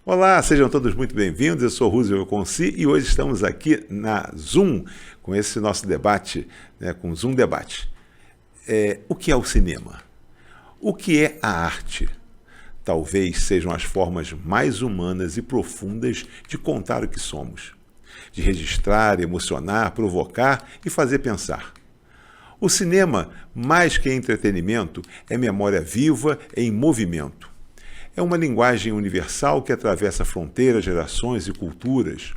Olá, sejam todos muito bem-vindos. Eu sou Roosevelt Conci e hoje estamos aqui na Zoom com esse nosso debate, com o Zoom Debate. O que é o cinema? O que é a arte? Talvez sejam as formas mais humanas e profundas de contar o que somos, de registrar, emocionar, provocar e fazer pensar. O cinema, mais que entretenimento, é memória viva em movimento. É uma linguagem universal que atravessa fronteiras, gerações e culturas.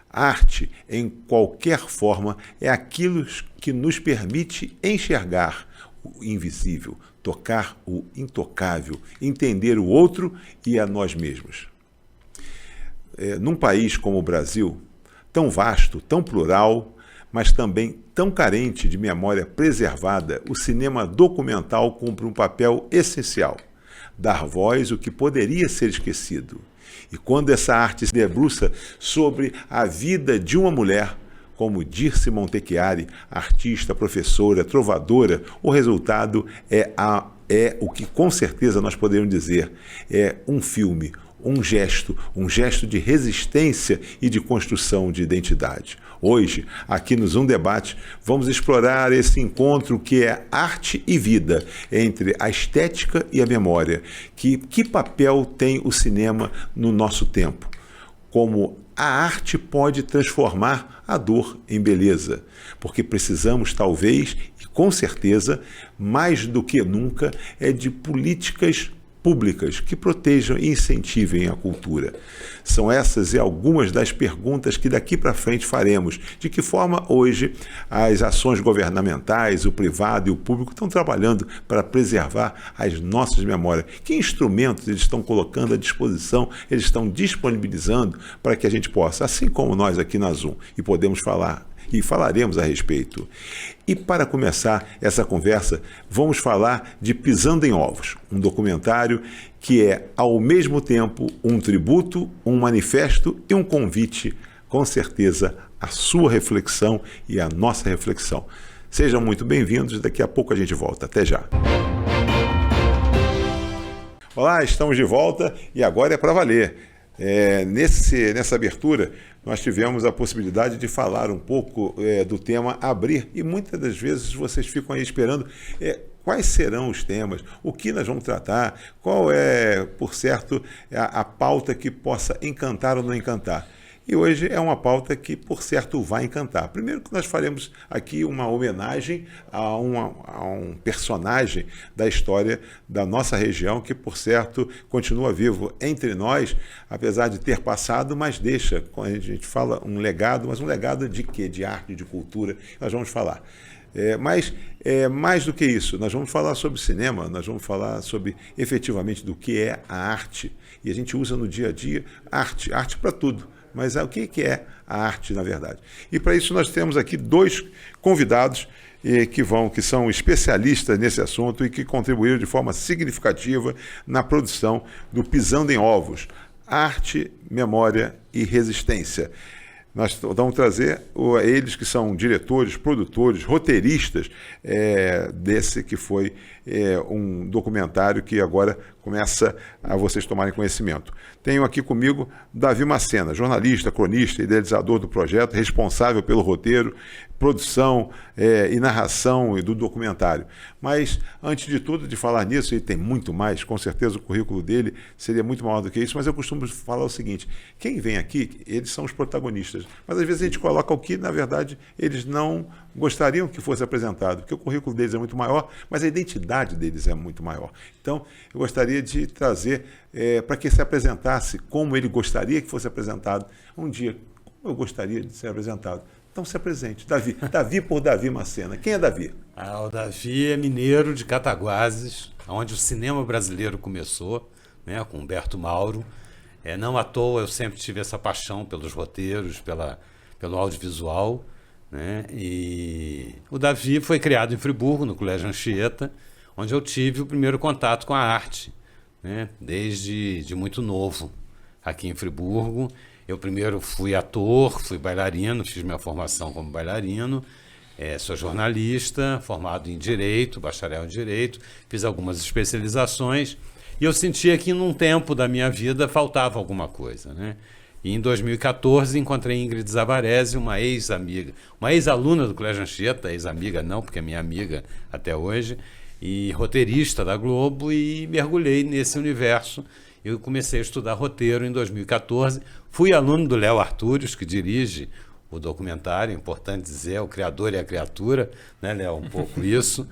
Arte, em qualquer forma, é aquilo que nos permite enxergar o invisível, tocar o intocável, entender o outro e a nós mesmos. Num país como o Brasil, tão vasto, tão plural, mas também tão carente de memória preservada, o cinema documental cumpre um papel essencial: dar voz ao que poderia ser esquecido. E quando essa arte se debruça sobre a vida de uma mulher, como Dirce Montecchiari, artista, professora, trovadora, o resultado é o que com certeza nós poderíamos dizer, é um filme, um gesto de resistência e de construção de identidade. Hoje, aqui no Zoom Debate, vamos explorar esse encontro que é arte e vida, entre a estética e a memória. Que papel tem o cinema no nosso tempo? Como a arte pode transformar a dor em beleza, porque precisamos, talvez, e com certeza, mais do que nunca, de políticas públicas que protejam e incentivem a cultura. São essas e algumas das perguntas que daqui para frente faremos. De que forma hoje as ações governamentais, o privado e o público estão trabalhando para preservar as nossas memórias? Que instrumentos eles estão colocando à disposição, eles estão disponibilizando para que a gente possa, assim como nós aqui na Zoom, e podemos falar e falaremos a respeito. E para começar essa conversa, vamos falar de Pisando em Ovos, um documentário que é, ao mesmo tempo, um tributo, um manifesto e um convite, com certeza, à sua reflexão e à nossa reflexão. Sejam muito bem-vindos, daqui a pouco a gente volta. Até já! Olá, estamos de volta e agora é para valer. Nessa abertura, nós tivemos a possibilidade de falar um pouco do tema Abrir, e muitas das vezes vocês ficam aí esperando quais serão os temas, o que nós vamos tratar, qual é, por certo, a pauta que possa encantar ou não encantar. E hoje é uma pauta que, por certo, vai encantar. Primeiro que nós faremos aqui uma homenagem a um personagem da história da nossa região que, por certo, continua vivo entre nós, apesar de ter passado, mas deixa, quando a gente fala um legado, mas um legado de quê? De arte, de cultura, nós vamos falar. Mas mais do que isso, nós vamos falar sobre cinema, nós vamos falar sobre efetivamente do que é a arte. E a gente usa no dia a dia arte para tudo. Mas o que é a arte, na verdade? E para isso nós temos aqui dois convidados que são especialistas nesse assunto e que contribuíram de forma significativa na produção do Pisando em Ovos, Arte, Memória e Resistência. Nós vamos trazer eles que são diretores, produtores, roteiristas desse que foi um documentário que agora começa a vocês tomarem conhecimento. Tenho aqui comigo Davi Macena, jornalista, cronista, idealizador do projeto, responsável pelo roteiro, produção e narração do documentário. Mas, antes de tudo, de falar nisso, e tem muito mais, com certeza o currículo dele seria muito maior do que isso, mas eu costumo falar o seguinte: quem vem aqui, eles são os protagonistas, mas às vezes a gente coloca o que, na verdade, eles não gostariam que fosse apresentado, porque o currículo deles é muito maior, mas a identidade deles é muito maior. Então, eu gostaria de trazer para que se apresentasse como ele gostaria que fosse apresentado um dia, como eu gostaria de ser apresentado. Então se apresente, Davi. Davi por Davi Macena. Quem é Davi? O Davi é mineiro de Cataguases, onde o cinema brasileiro começou, com Humberto Mauro. Não à toa eu sempre tive essa paixão pelos roteiros, pelo audiovisual. E o Davi foi criado em Friburgo, no Colégio Anchieta, onde eu tive o primeiro contato com a arte, desde muito novo, aqui em Friburgo. Eu primeiro fui ator, fui bailarino, fiz minha formação como bailarino, sou jornalista, formado em Direito, bacharel em Direito, fiz algumas especializações E eu sentia que num tempo da minha vida faltava alguma coisa, né? E em 2014 encontrei Ingrid Zavarese, uma ex-amiga, uma ex-aluna do Colégio Anchieta, ex-amiga não, porque é minha amiga até hoje, e roteirista da Globo, e mergulhei nesse universo. Eu comecei a estudar roteiro em 2014, fui aluno do Léo Artúrios, que dirige o documentário, é importante dizer, o criador e a criatura, né, Léo? Um pouco isso.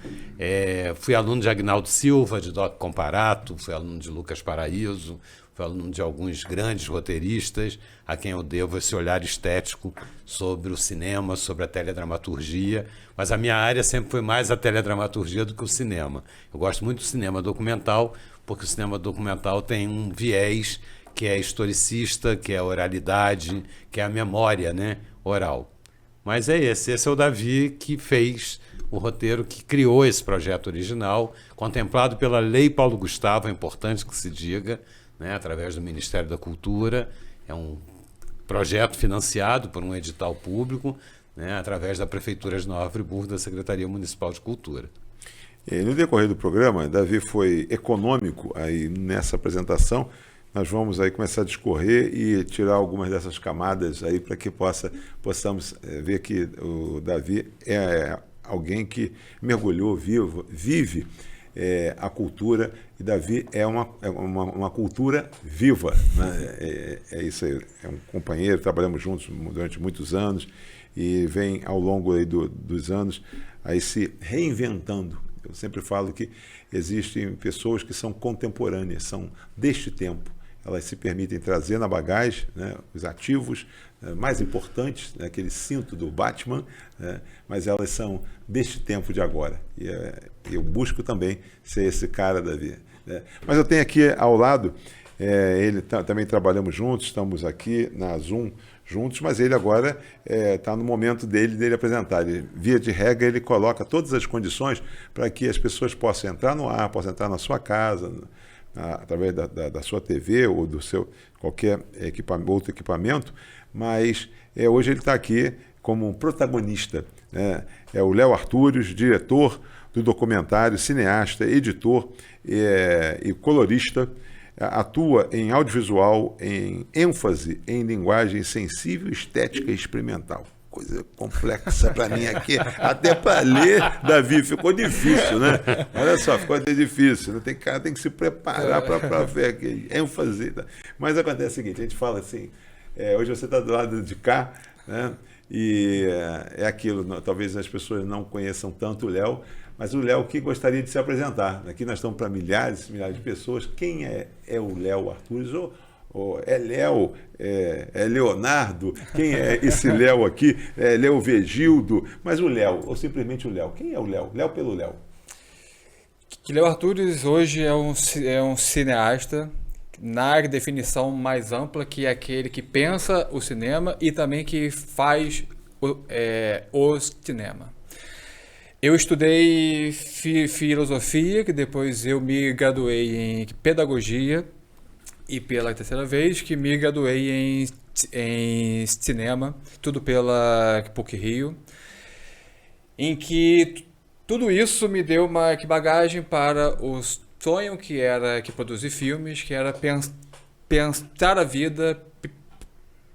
Fui aluno de Agnaldo Silva, de Doc Comparato, fui aluno de Lucas Paraíso, fui aluno de alguns grandes roteiristas, a quem eu devo esse olhar estético sobre o cinema, sobre a teledramaturgia, mas a minha área sempre foi mais a teledramaturgia do que o cinema. Eu gosto muito do cinema documental, porque o cinema documental tem um viés que é historicista, que é a oralidade, que é a memória, né, oral. Mas esse é o Davi que fez o roteiro, que criou esse projeto original, contemplado pela Lei Paulo Gustavo, é importante que se diga, né, através do Ministério da Cultura. É um projeto financiado por um edital público, né, através da Prefeitura de Nova Friburgo, da Secretaria Municipal de Cultura. E no decorrer do programa, Davi foi econômico aí nessa apresentação. Nós vamos aí começar a discorrer e tirar algumas dessas camadas aí para que possamos ver que o Davi é alguém que mergulhou, vive a cultura, e Davi é uma cultura viva, né? É isso aí, é um companheiro, trabalhamos juntos durante muitos anos e vem ao longo aí dos anos aí se reinventando. Eu sempre falo que existem pessoas que são contemporâneas, são deste tempo. Elas se permitem trazer na bagagem, né, os ativos mais importantes, né, aquele cinto do Batman, né, mas elas são deste tempo de agora. E eu busco também ser esse cara, Davi. Né. Mas eu tenho aqui ao lado, também trabalhamos juntos, estamos aqui na Zoom juntos, mas ele agora está no momento dele apresentar. Ele, via de regra, ele coloca todas as condições para que as pessoas possam entrar no ar, possam entrar na sua casa, através da sua TV ou do seu qualquer outro equipamento, mas hoje ele está aqui como um protagonista, né? É o Léo Artúrios, diretor do documentário, cineasta, editor e colorista, atua em audiovisual, em ênfase em linguagem sensível, estética e experimental. Coisa complexa para mim aqui, até para ler, Davi, ficou difícil, né? Olha só, ficou até difícil, tem que se preparar para ver aqui, ênfase. Mas acontece o seguinte, a gente fala assim, hoje você está do lado de cá, né? E é aquilo, talvez as pessoas não conheçam tanto o Léo, mas o Léo que gostaria de se apresentar. Aqui nós estamos para milhares de pessoas. Quem é o Léo Artúrios? É Léo, é Leonardo, quem é esse Léo aqui? É Léo Vegildo, mas o Léo, ou simplesmente o Léo. Quem é o Léo? Léo pelo Léo. Léo Artúrios hoje é um cineasta na definição mais ampla, que é aquele que pensa o cinema e também que faz o cinema. Eu estudei filosofia, que depois eu me graduei em pedagogia, e pela terceira vez que me graduei em cinema, tudo pela PUC-Rio, em que tudo isso me deu uma bagagem para o sonho que era produzir filmes, que era pensar a vida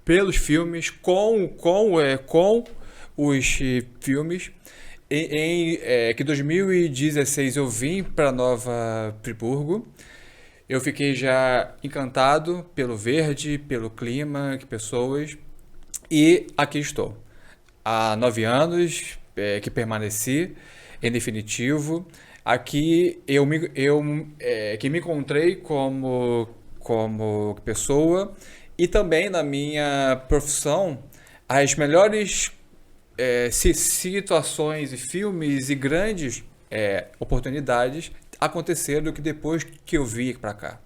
pelos filmes, com os filmes. Que 2016 eu vim para Nova Friburgo. Eu fiquei já encantado pelo verde, pelo clima, pessoas, e aqui estou. Há 9 anos que permaneci, em definitivo. Aqui que me encontrei como pessoa, e também na minha profissão, as melhores situações e filmes e grandes oportunidades aconteceram do que depois que eu vim para cá.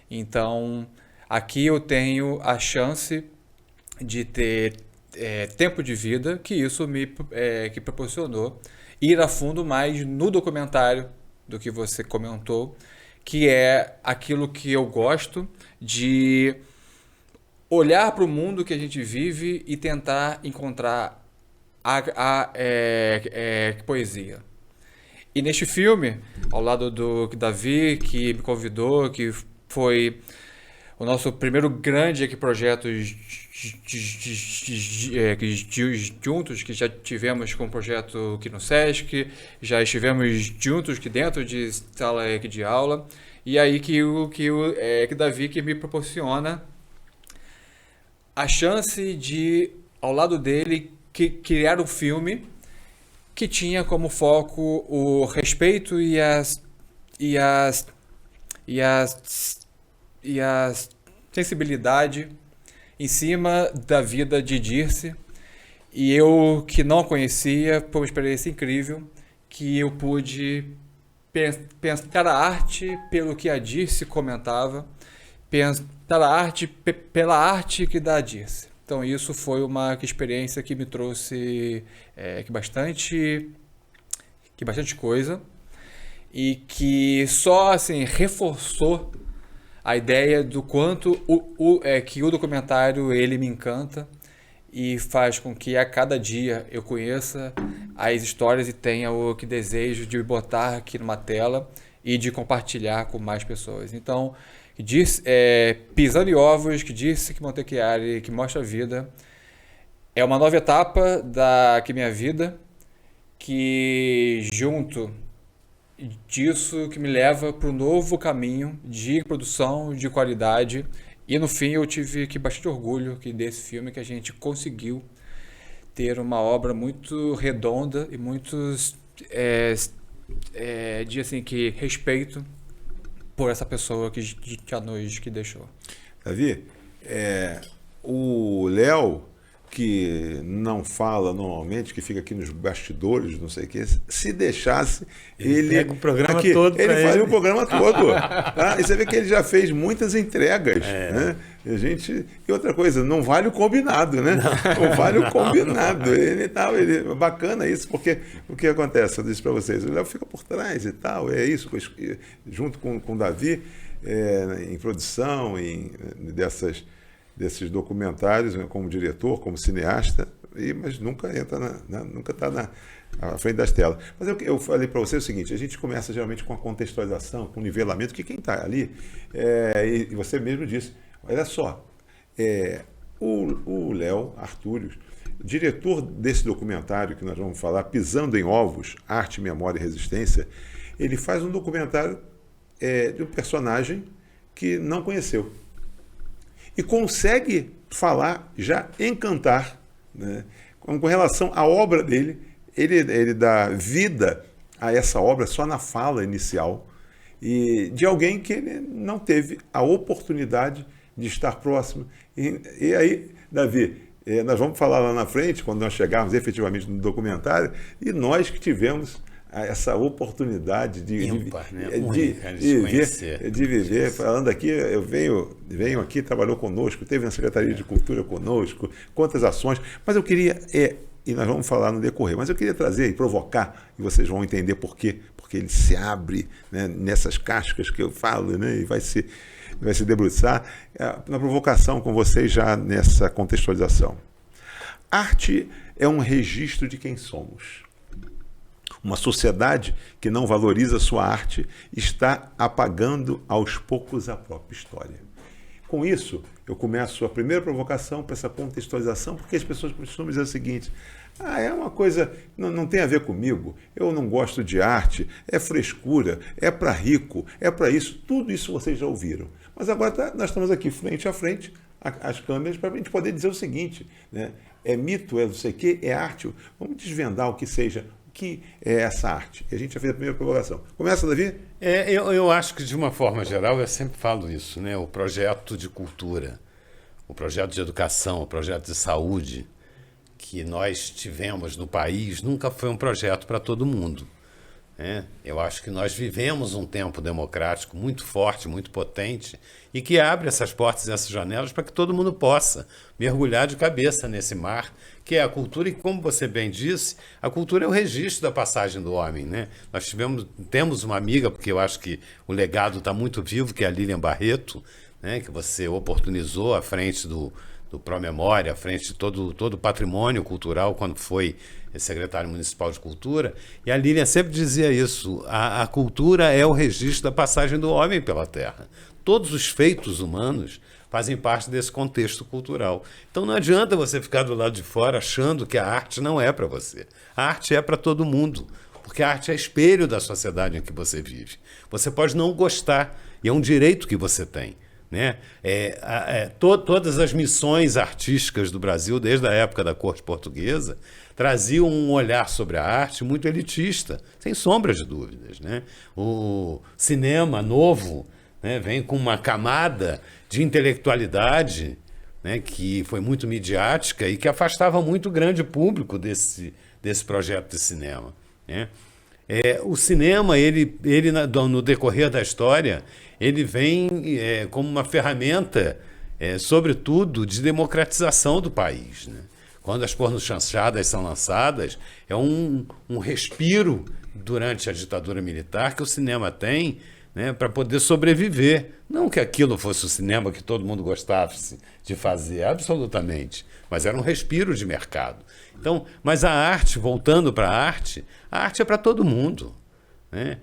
Então, aqui eu tenho a chance de ter tempo de vida, que isso que proporcionou ir a fundo mais no documentário do que você comentou, que é aquilo que eu gosto de olhar para o mundo que a gente vive e tentar encontrar a poesia. E neste filme, ao lado do Davi, que me convidou, que foi o nosso primeiro grande projeto juntos, que já tivemos com um projeto aqui no Sesc, já estivemos juntos aqui dentro de sala de aula, e aí que Davi que me proporciona a chance de, ao lado dele, criar um filme que tinha como foco o respeito e a sensibilidade em cima da vida de Dirce. E eu, que não a conhecia, foi uma experiência incrível, que eu pude pensar a arte pelo que a Dirce comentava, pensar a arte pela arte que dá a Dirce. Então isso foi uma experiência que me trouxe bastante coisa, e que só assim reforçou a ideia do quanto que o documentário ele me encanta e faz com que a cada dia eu conheça as histórias e tenha o desejo de botar aqui numa tela e de compartilhar com mais pessoas. Então, Pisando em Ovos, que disse que Montechiari, que mostra a vida, é uma nova etapa da minha vida, que junto disso que me leva para um novo caminho de produção de qualidade. E no fim eu tive bastante orgulho desse filme, que a gente conseguiu ter uma obra muito redonda e muitos que respeito por essa pessoa que a nos deixou. Davi, o Léo, que não fala normalmente, que fica aqui nos bastidores, não sei o que, se deixasse, ele pega o programa aqui, todo. Ele faz o programa todo. Tá? E você vê que ele já fez muitas entregas. Né? E outra coisa, não vale o combinado, né? Não vale o combinado. Bacana isso, porque o que acontece? Eu disse para vocês, o Léo fica por trás e tal, é isso, junto com o Davi, em produção, desses documentários, como diretor, como cineasta, mas nunca entra nunca está à frente das telas. Mas eu falei para você o seguinte: a gente começa geralmente com a contextualização, com o nivelamento, que quem está ali, e você mesmo disse, olha só, o Léo Artúrios, diretor desse documentário que nós vamos falar, Pisando em Ovos, Arte, Memória e Resistência, ele faz um documentário de um personagem que não conheceu. E consegue falar, já encantar, né, com relação à obra dele. Ele dá vida a essa obra só na fala inicial, e de alguém que ele não teve a oportunidade de estar próximo. E aí, Davi, nós vamos falar lá na frente, quando nós chegarmos efetivamente no documentário, e nós que tivemos essa oportunidade de viver. Falando aqui, eu venho aqui, trabalhou conosco, teve na Secretaria de Cultura conosco, quantas ações, mas eu queria, e nós vamos falar no decorrer, mas eu queria trazer e provocar, e vocês vão entender por quê, porque ele se abre, né, nessas cascas que eu falo, né, e vai se debruçar na provocação com vocês já nessa contextualização. Arte é um registro de quem somos. Uma sociedade que não valoriza sua arte está apagando aos poucos a própria história. Com isso, eu começo a primeira provocação para essa contextualização, porque as pessoas costumam dizer o seguinte: é uma coisa, não tem a ver comigo, eu não gosto de arte, é frescura, é para rico, é para isso, tudo isso vocês já ouviram. Mas agora nós estamos aqui frente a frente, as câmeras, para a gente poder dizer o seguinte, né? É mito, é não sei o quê, é arte, vamos desvendar o que seja. Que é essa arte? E a gente já fez a primeira provocação. Começa, Davi? Eu acho que, de uma forma geral, eu sempre falo isso, né? O projeto de cultura, o projeto de educação, o projeto de saúde que nós tivemos no país nunca foi um projeto para todo mundo. Eu acho que nós vivemos um tempo democrático muito forte, muito potente, e que abre essas portas e essas janelas para que todo mundo possa mergulhar de cabeça nesse mar, que é a cultura. E, como você bem disse, a cultura é o registro da passagem do homem, né? Nós temos uma amiga, porque eu acho que o legado está muito vivo, que é a Lilian Barreto, né? Que você oportunizou à frente do Pró-Memória, à frente de todo o patrimônio cultural, quando foi secretário municipal de cultura, e a Lilian sempre dizia isso, a cultura é o registro da passagem do homem pela Terra. Todos os feitos humanos fazem parte desse contexto cultural. Então não adianta você ficar do lado de fora achando que a arte não é para você. A arte é para todo mundo, porque a arte é espelho da sociedade em que você vive. Você pode não gostar, e é um direito que você tem. Né? Todas as missões artísticas do Brasil, desde a época da corte portuguesa, traziam um olhar sobre a arte muito elitista, sem sombra de dúvidas. Né? O cinema novo, né, vem com uma camada de intelectualidade, né, que foi muito midiática e que afastava muito grande público desse projeto de cinema. Né? O cinema, no decorrer da história, ele vem como uma ferramenta, sobretudo, de democratização do país. Né? Quando as pornochanchadas são lançadas, é um respiro durante a ditadura militar que o cinema tem, né, para poder sobreviver. Não que aquilo fosse o cinema que todo mundo gostasse de fazer, absolutamente, mas era um respiro de mercado. Então, mas a arte, voltando para a arte é para todo mundo. Né?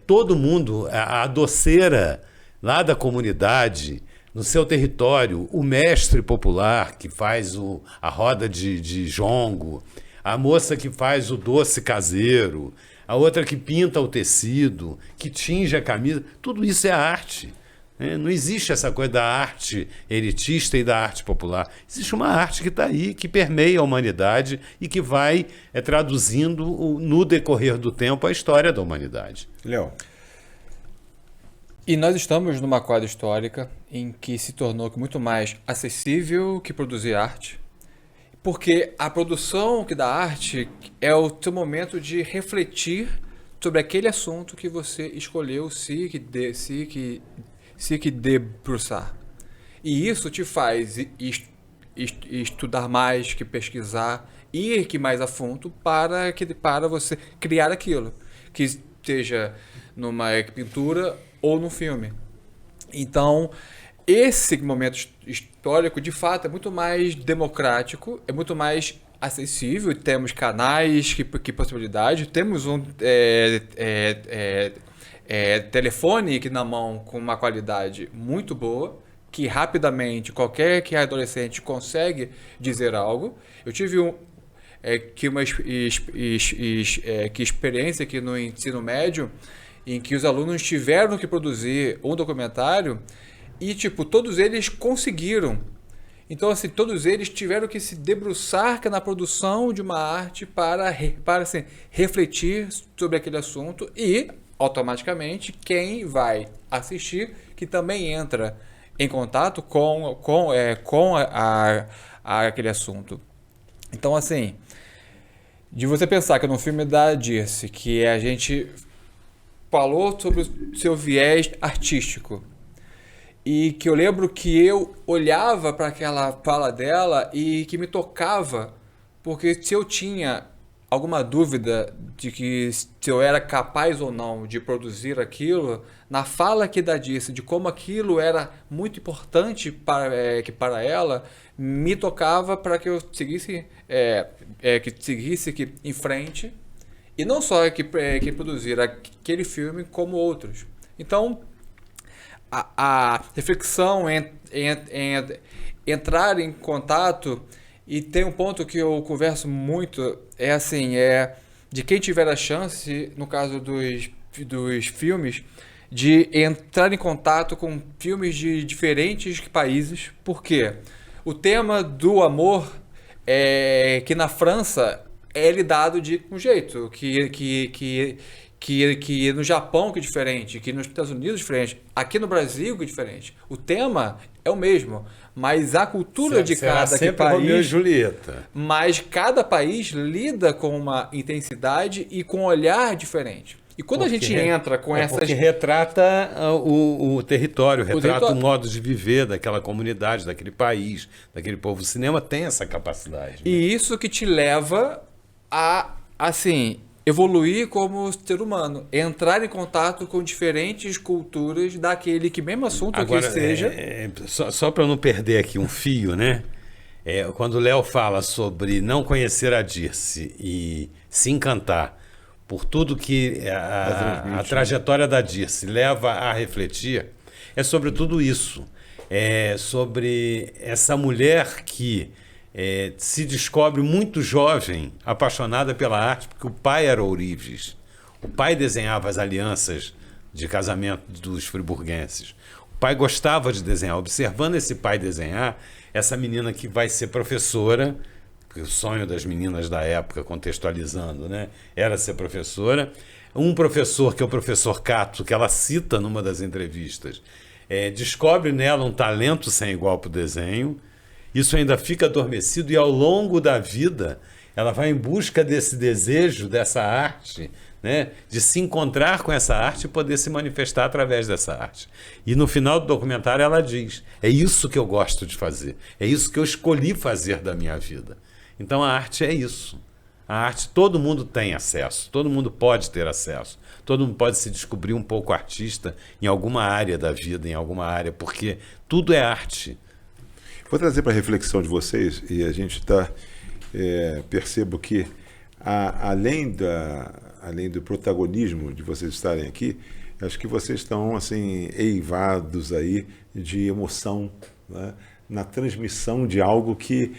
Todo mundo, a doceira lá da comunidade, no seu território, o mestre popular que faz a roda de jongo, a moça que faz o doce caseiro, a outra que pinta o tecido, que tinge a camisa, tudo isso é arte. Né? Não existe essa coisa da arte elitista e da arte popular. Existe uma arte que está aí, que permeia a humanidade e que vai traduzindo no decorrer do tempo a história da humanidade. Léo. E nós estamos numa quadra histórica em que se tornou muito mais acessível que produzir arte, porque a produção da arte é o seu momento de refletir sobre aquele assunto que você escolheu se debruçar. E isso te faz estudar mais, que pesquisar, ir que mais a fundo para você criar aquilo, que esteja numa pintura ou num filme. Então, esse momento histórico, de fato, é muito mais democrático, é muito mais acessível, temos canais, que possibilidade, temos um telefone aqui na mão com uma qualidade muito boa, que rapidamente qualquer adolescente consegue dizer algo. Eu tive uma experiência aqui no ensino médio, em que os alunos tiveram que produzir um documentário e, todos eles conseguiram. Então, assim, todos eles tiveram que se debruçar na produção de uma arte para assim, refletir sobre aquele assunto e, automaticamente, quem vai assistir, que também entra em contato com aquele assunto. Então, assim, de você pensar que no filme da Dirce, que a gente falou sobre o seu viés artístico, e que eu lembro que eu olhava para aquela fala dela e que me tocava, porque se eu tinha alguma dúvida de que se eu era capaz ou não de produzir aquilo, na fala que da Dirce, de como aquilo era muito importante para ela, me tocava para que eu seguisse em frente, e não só que produzir aquele filme, como outros. Então, a reflexão, entrar em contato, e tem um ponto que eu converso muito, de quem tiver a chance, no caso dos filmes, de entrar em contato com filmes de diferentes países, porque o tema do amor, que na França é lidado de um jeito, que no Japão que é diferente, que nos Estados Unidos é diferente, aqui no Brasil que é diferente. O tema é o mesmo, mas a cultura de cada país... Romeu e Julieta. Mas cada país lida com uma intensidade e com um olhar diferente. E quando a gente entra com essas... Porque retrata o território, retrata o modo de viver daquela comunidade, daquele país, daquele povo. O cinema tem essa capacidade. Né? E isso que te leva a, assim... evoluir como ser humano, entrar em contato com diferentes culturas daquele que mesmo assunto Agora, que seja. Só para não perder aqui um fio, né? Quando o Léo fala sobre não conhecer a Dirce e se encantar por tudo que a trajetória da Dirce leva a refletir, é sobre tudo isso. É sobre essa mulher que se descobre muito jovem, apaixonada pela arte, porque o pai era ourives. O pai desenhava as alianças de casamento dos friburguenses. O pai gostava de desenhar. Observando esse pai desenhar, essa menina que vai ser professora, porque o sonho das meninas da época, contextualizando, né, era ser professora. Um professor, que é o professor Cato, que ela cita numa das entrevistas, descobre nela um talento sem igual para o desenho. Isso ainda fica adormecido e ao longo da vida ela vai em busca desse desejo, dessa arte, né, de se encontrar com essa arte e poder se manifestar através dessa arte. E no final do documentário ela diz: é isso que eu gosto de fazer, é isso que eu escolhi fazer da minha vida. Então a arte é isso. A arte todo mundo tem acesso, todo mundo pode ter acesso, todo mundo pode se descobrir um pouco artista em alguma área da vida, em alguma área, porque tudo é arte. Vou trazer para a reflexão de vocês, e a gente percebo que além do protagonismo de vocês estarem aqui, acho que vocês estão assim eivados aí de emoção, né, na transmissão de algo que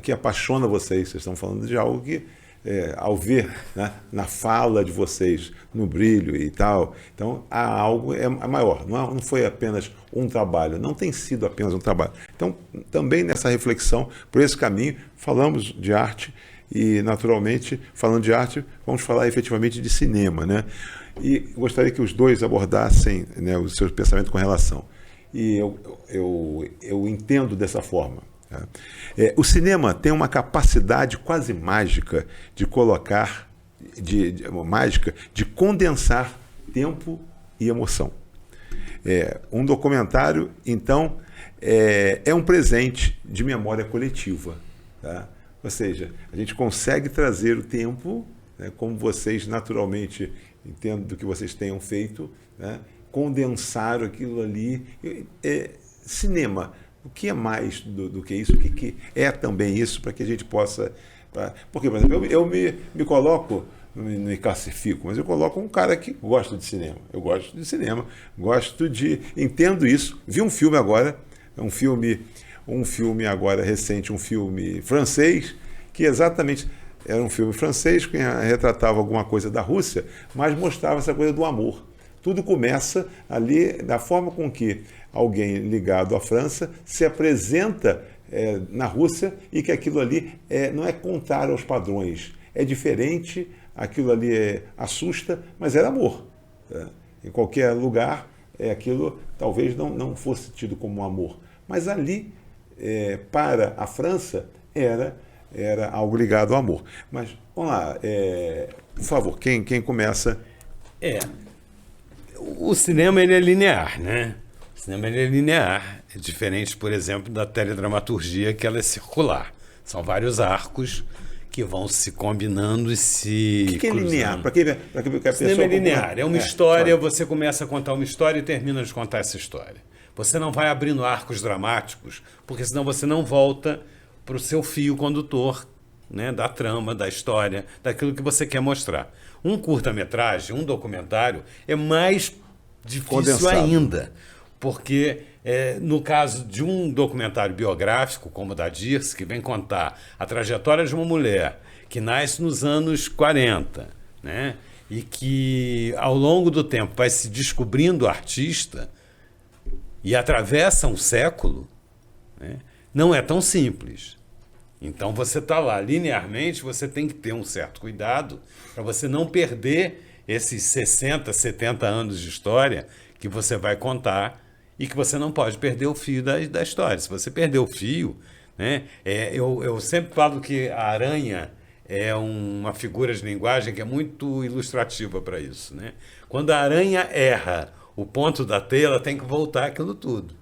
que apaixona vocês. Vocês estão falando de algo que, ao ver, né, na fala de vocês, no brilho e tal, então há algo maior. Não foi apenas um trabalho, não tem sido apenas um trabalho. Então, também nessa reflexão, por esse caminho, falamos de arte e, naturalmente, falando de arte, vamos falar efetivamente de cinema, né? E gostaria que os dois abordassem, né, o seu pensamento com relação. E eu entendo dessa forma. O cinema tem uma capacidade quase mágica de colocar, de condensar tempo e emoção. Um documentário, então, é um presente de memória coletiva, tá? Ou seja, a gente consegue trazer o tempo, né, como vocês naturalmente, entendo do que vocês tenham feito, né, condensar aquilo ali. Cinema, o que é mais do que isso? O que é também isso, para que a gente possa... Porque, por exemplo, eu me coloco, me classifico, mas eu coloco um cara que gosta de cinema. Eu gosto de cinema, entendo isso. Vi um filme agora, um filme agora recente, um filme francês, que exatamente era um filme francês que retratava alguma coisa da Rússia, mas mostrava essa coisa do amor. Tudo começa ali da forma com que alguém ligado à França se apresenta na Rússia, e que aquilo ali não é contrário aos padrões, é diferente, aquilo ali assusta, mas era amor. Tá? Em qualquer lugar, aquilo talvez não fosse tido como amor, mas ali, para a França, era algo ligado ao amor. Mas, vamos lá, por favor, quem começa? O cinema, ele é linear, né? O cinema, ele é linear. É diferente, por exemplo, da teledramaturgia, que ela é circular. São vários arcos que vão se combinando e se O que é cruzando. linear? Para que a pessoa... O cinema é linear. É uma história, você começa a contar uma história e termina de contar essa história. Você não vai abrindo arcos dramáticos, porque senão você não volta para o seu fio condutor, né, da trama, da história, daquilo que você quer mostrar. Um curta-metragem, um documentário, é mais difícil Condensado. ainda, porque no caso de um documentário biográfico, como o da Dirce, que vem contar a trajetória de uma mulher que nasce nos anos 40, né, e que ao longo do tempo vai se descobrindo artista e atravessa um século, né, não é tão simples. Então você está lá, linearmente, você tem que ter um certo cuidado para você não perder esses 60, 70 anos de história que você vai contar, e que você não pode perder o fio da história. Se você perder o fio, né, eu sempre falo que a aranha é uma figura de linguagem que é muito ilustrativa para isso, né? Quando a aranha erra o ponto da teia, ela tem que voltar aquilo tudo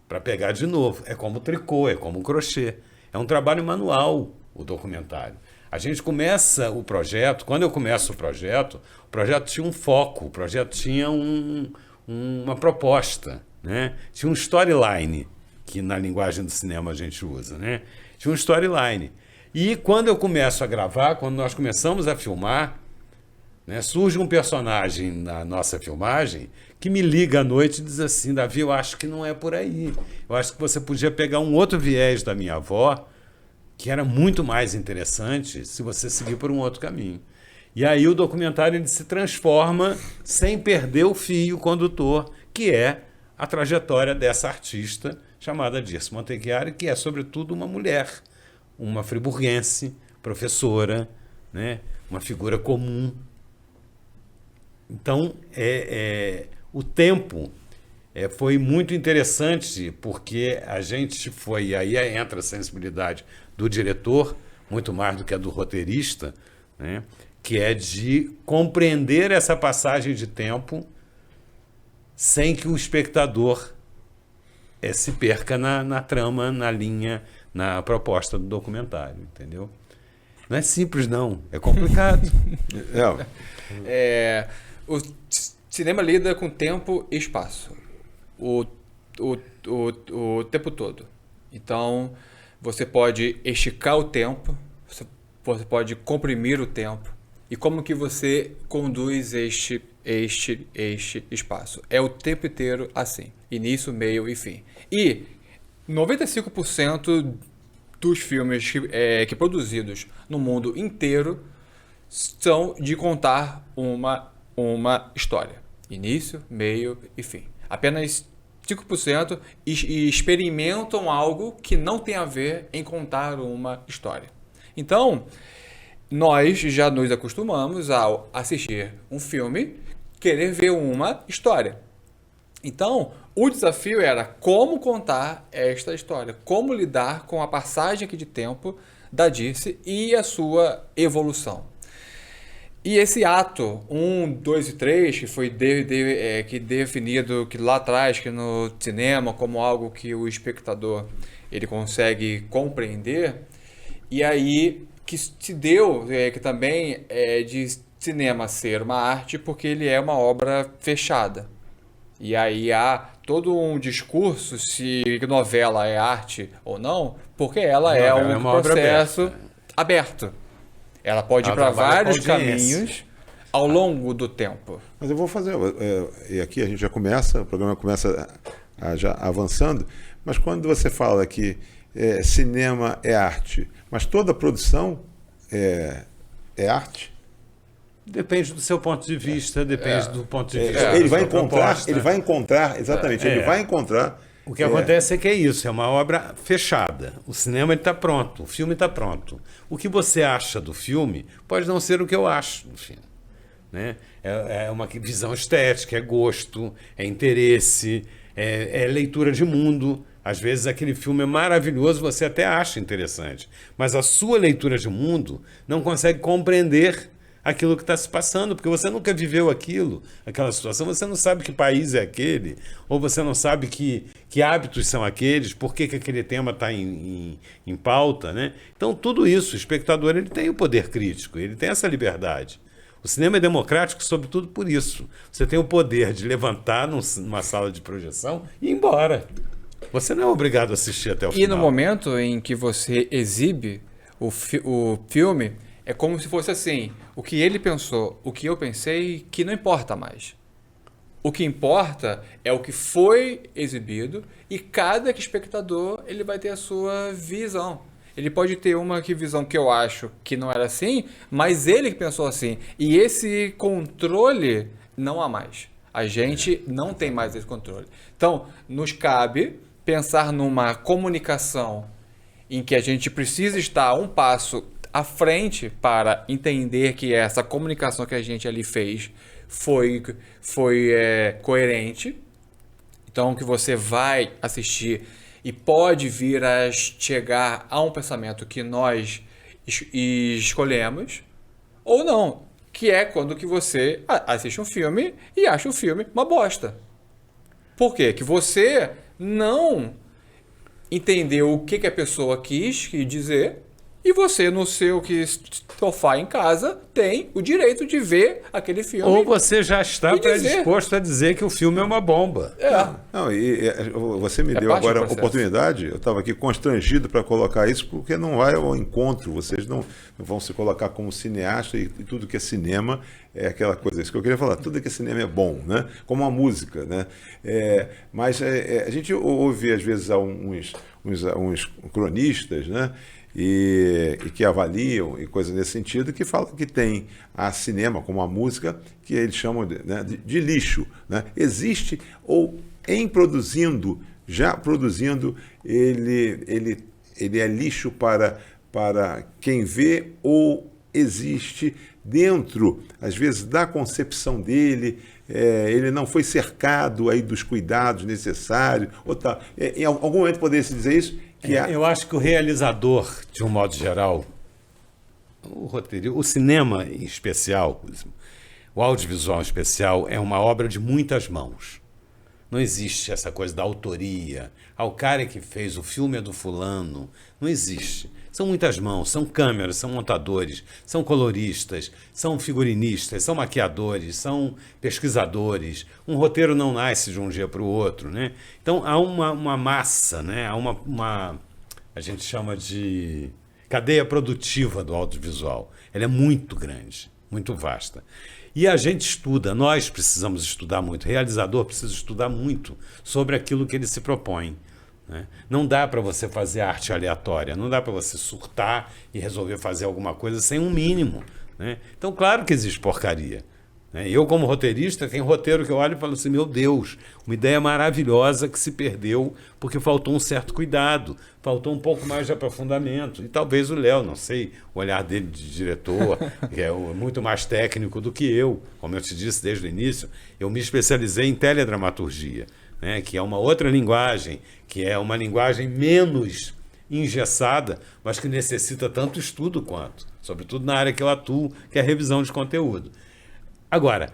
para pegar de novo. É como o tricô, é como o crochê. É um trabalho manual, o documentário. A gente começa o projeto, quando eu começo o projeto tinha um foco, o projeto tinha uma proposta, né? Tinha um storyline, que na linguagem do cinema a gente usa, né? Tinha um storyline. E quando eu começo a gravar, quando nós começamos a filmar, né, surge um personagem na nossa filmagem que me liga à noite e diz assim: Davi, eu acho que não é por aí. Eu acho que você podia pegar um outro viés da minha avó, que era muito mais interessante se você seguir por um outro caminho. E aí o documentário ele se transforma sem perder o fio condutor, que é a trajetória dessa artista chamada Dirce Montechiari, que é, sobretudo, uma mulher, uma friburguense, professora, né? Uma figura comum. Então, o tempo foi muito interessante, porque a gente foi, e aí entra a sensibilidade do diretor, muito mais do que a do roteirista, né? Que é de compreender essa passagem de tempo sem que o espectador se perca na trama, na linha, na proposta do documentário, entendeu? Não é simples, não. É complicado. O cinema lida com tempo e espaço. O tempo todo. Então, você pode esticar o tempo, você pode comprimir o tempo. E como que você conduz este espaço? É o tempo inteiro assim. Início, meio e fim. E 95% dos filmes que produzidos no mundo inteiro são de contar uma história. Início, meio e fim. Apenas 5% experimentam algo que não tem a ver em contar uma história. Então, nós já nos acostumamos ao assistir um filme, querer ver uma história. Então, o desafio era como contar esta história, como lidar com a passagem aqui de tempo da Dirce e a sua evolução. E esse ato 1, 2 e 3, que foi definido que lá atrás, que no cinema, como algo que o espectador ele consegue compreender, e aí que se deu, que também é de cinema ser uma arte, porque ele é uma obra fechada. E aí há todo um discurso se novela é arte ou não, porque ela é um processo aberto. Ela pode ir para vários caminhos ao longo do tempo. Mas eu vou fazer, e aqui a gente já começa, o programa começa já avançando, mas quando você fala que cinema é arte, mas toda produção é arte? Depende do seu ponto de vista, depende do ponto de vista. Ele vai encontrar, exatamente, ele vai encontrar. O que acontece é que é isso, é uma obra fechada. O cinema está pronto, o filme está pronto. O que você acha do filme pode não ser o que eu acho do filme. Né? É uma visão estética, é gosto, é interesse, é leitura de mundo. Às vezes aquele filme é maravilhoso, você até acha interessante, mas a sua leitura de mundo não consegue compreender aquilo que está se passando, porque você nunca viveu aquela situação, você não sabe que país é aquele, ou você não sabe que hábitos são aqueles, por que aquele tema está em pauta, né? Então, tudo isso, o espectador ele tem o poder crítico, ele tem essa liberdade. O cinema é democrático, sobretudo por isso. Você tem o poder de levantar numa sala de projeção e ir embora. Você não é obrigado a assistir até o final. E no momento em que você exibe o filme, é como se fosse assim, o que ele pensou, o que eu pensei, que não importa mais. O que importa é o que foi exibido e cada espectador ele vai ter a sua visão. Ele pode ter uma visão que eu acho que não era assim, mas ele que pensou assim. E esse controle não há mais. A gente não tem mais esse controle. Então, nos cabe pensar numa comunicação em que a gente precisa estar um passo à frente para entender que essa comunicação que a gente ali fez foi coerente. Então, que você vai assistir e pode vir a chegar a um pensamento que nós escolhemos, ou não, que é quando que você assiste um filme e acha o filme uma bosta. Por quê? Que você não entendeu o que a pessoa quis dizer, E você, no seu sofá em casa, tem o direito de ver aquele filme. Ou você já está e dizer. predisposto a dizer que o filme é uma bomba. Não, você me deu parte do agora a processo. oportunidade, eu estava aqui constrangido para colocar isso, porque não vai ao encontro, vocês não vão se colocar como cineasta e tudo que é cinema é aquela coisa, isso que eu queria falar, tudo que é cinema é bom, né? Como a música, né? Mas a gente ouve às vezes uns cronistas, né? E que avaliam e coisas nesse sentido, que falam que tem a cinema, como a música, que eles chamam de lixo. Né? Existe, ou já produzindo, ele é lixo para quem vê, ou existe dentro, às vezes, da concepção dele, ele não foi cercado aí dos cuidados necessários. Ou tá. Em algum momento poderia se dizer isso? Eu acho que o realizador, de um modo geral, o roteiro, o cinema em especial, o audiovisual em especial, é uma obra de muitas mãos. Não existe essa coisa da autoria. O cara que fez o filme é do fulano. Não existe. São muitas mãos, são câmeras, são montadores, são coloristas, são figurinistas, são maquiadores, são pesquisadores. Um roteiro não nasce de um dia para o outro, né? Então há uma massa, né? Há a gente chama de cadeia produtiva do audiovisual. Ela é muito grande, muito vasta. E a gente estuda, nós precisamos estudar muito, o realizador precisa estudar muito sobre aquilo que ele se propõe. Né? Não dá para você fazer arte aleatória, não dá para você surtar e resolver fazer alguma coisa sem um mínimo. Né? Então, claro que existe porcaria. Né? Eu, como roteirista, tem roteiro que eu olho e falo assim, meu Deus, uma ideia maravilhosa que se perdeu porque faltou um certo cuidado, faltou um pouco mais de aprofundamento. E talvez o Léo, não sei, o olhar dele de diretor, que é muito mais técnico do que eu. Como eu te disse desde o início, eu me especializei em teledramaturgia. Né, que é uma outra linguagem, que é uma linguagem menos engessada, mas que necessita tanto estudo quanto, sobretudo na área que eu atuo, que é a revisão de conteúdo. Agora,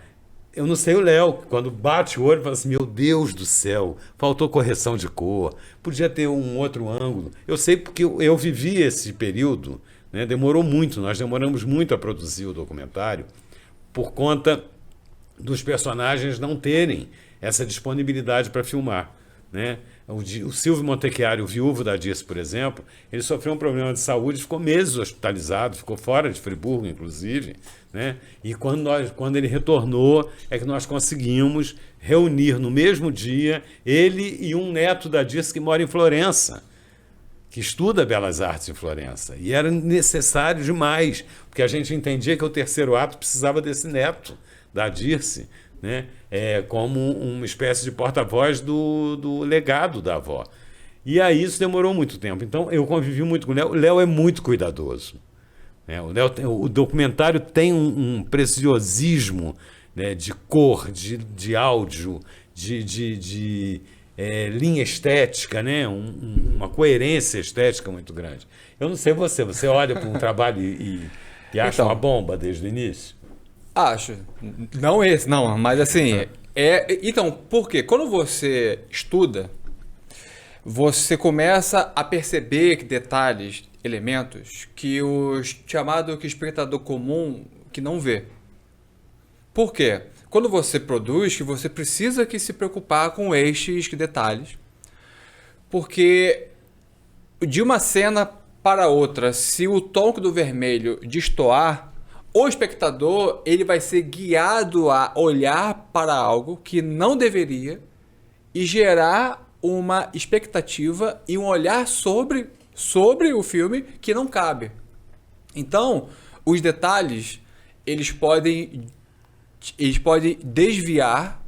eu não sei o Léo, quando bate o olho, fala assim, meu Deus do céu, faltou correção de cor, podia ter um outro ângulo. Eu sei porque eu vivi esse período, né, demorou muito, nós demoramos muito a produzir o documentário, por conta dos personagens não terem essa disponibilidade para filmar. Né? O Silvio Montechiari, o viúvo da Dirce, por exemplo, ele sofreu um problema de saúde, ficou meses hospitalizado, ficou fora de Friburgo, inclusive. Né? E quando ele retornou, é que nós conseguimos reunir no mesmo dia ele e um neto da Dirce que mora em Florença, que estuda Belas Artes em Florença. E era necessário demais, porque a gente entendia que o terceiro ato precisava desse neto da Dirce, né? Como uma espécie de porta-voz do legado da avó. E aí isso demorou muito tempo. Então eu convivi muito com o Léo. O Léo é muito cuidadoso. Né? O documentário tem um preciosismo, né, de cor, de áudio, de linha estética, né? Uma coerência estética muito grande. Eu não sei você olha para um trabalho e acha uma bomba desde o início? Acho. Não esse, não, mas assim. Então, por quê? Quando você estuda, você começa a perceber detalhes, elementos que o chamado que espectador comum que não vê. Por quê? Quando você produz, você precisa que se preocupar com estes detalhes. Porque de uma cena para outra, se o tom do vermelho destoar, o espectador ele vai ser guiado a olhar para algo que não deveria e gerar uma expectativa e um olhar sobre o filme que não cabe. Então, os detalhes eles podem desviar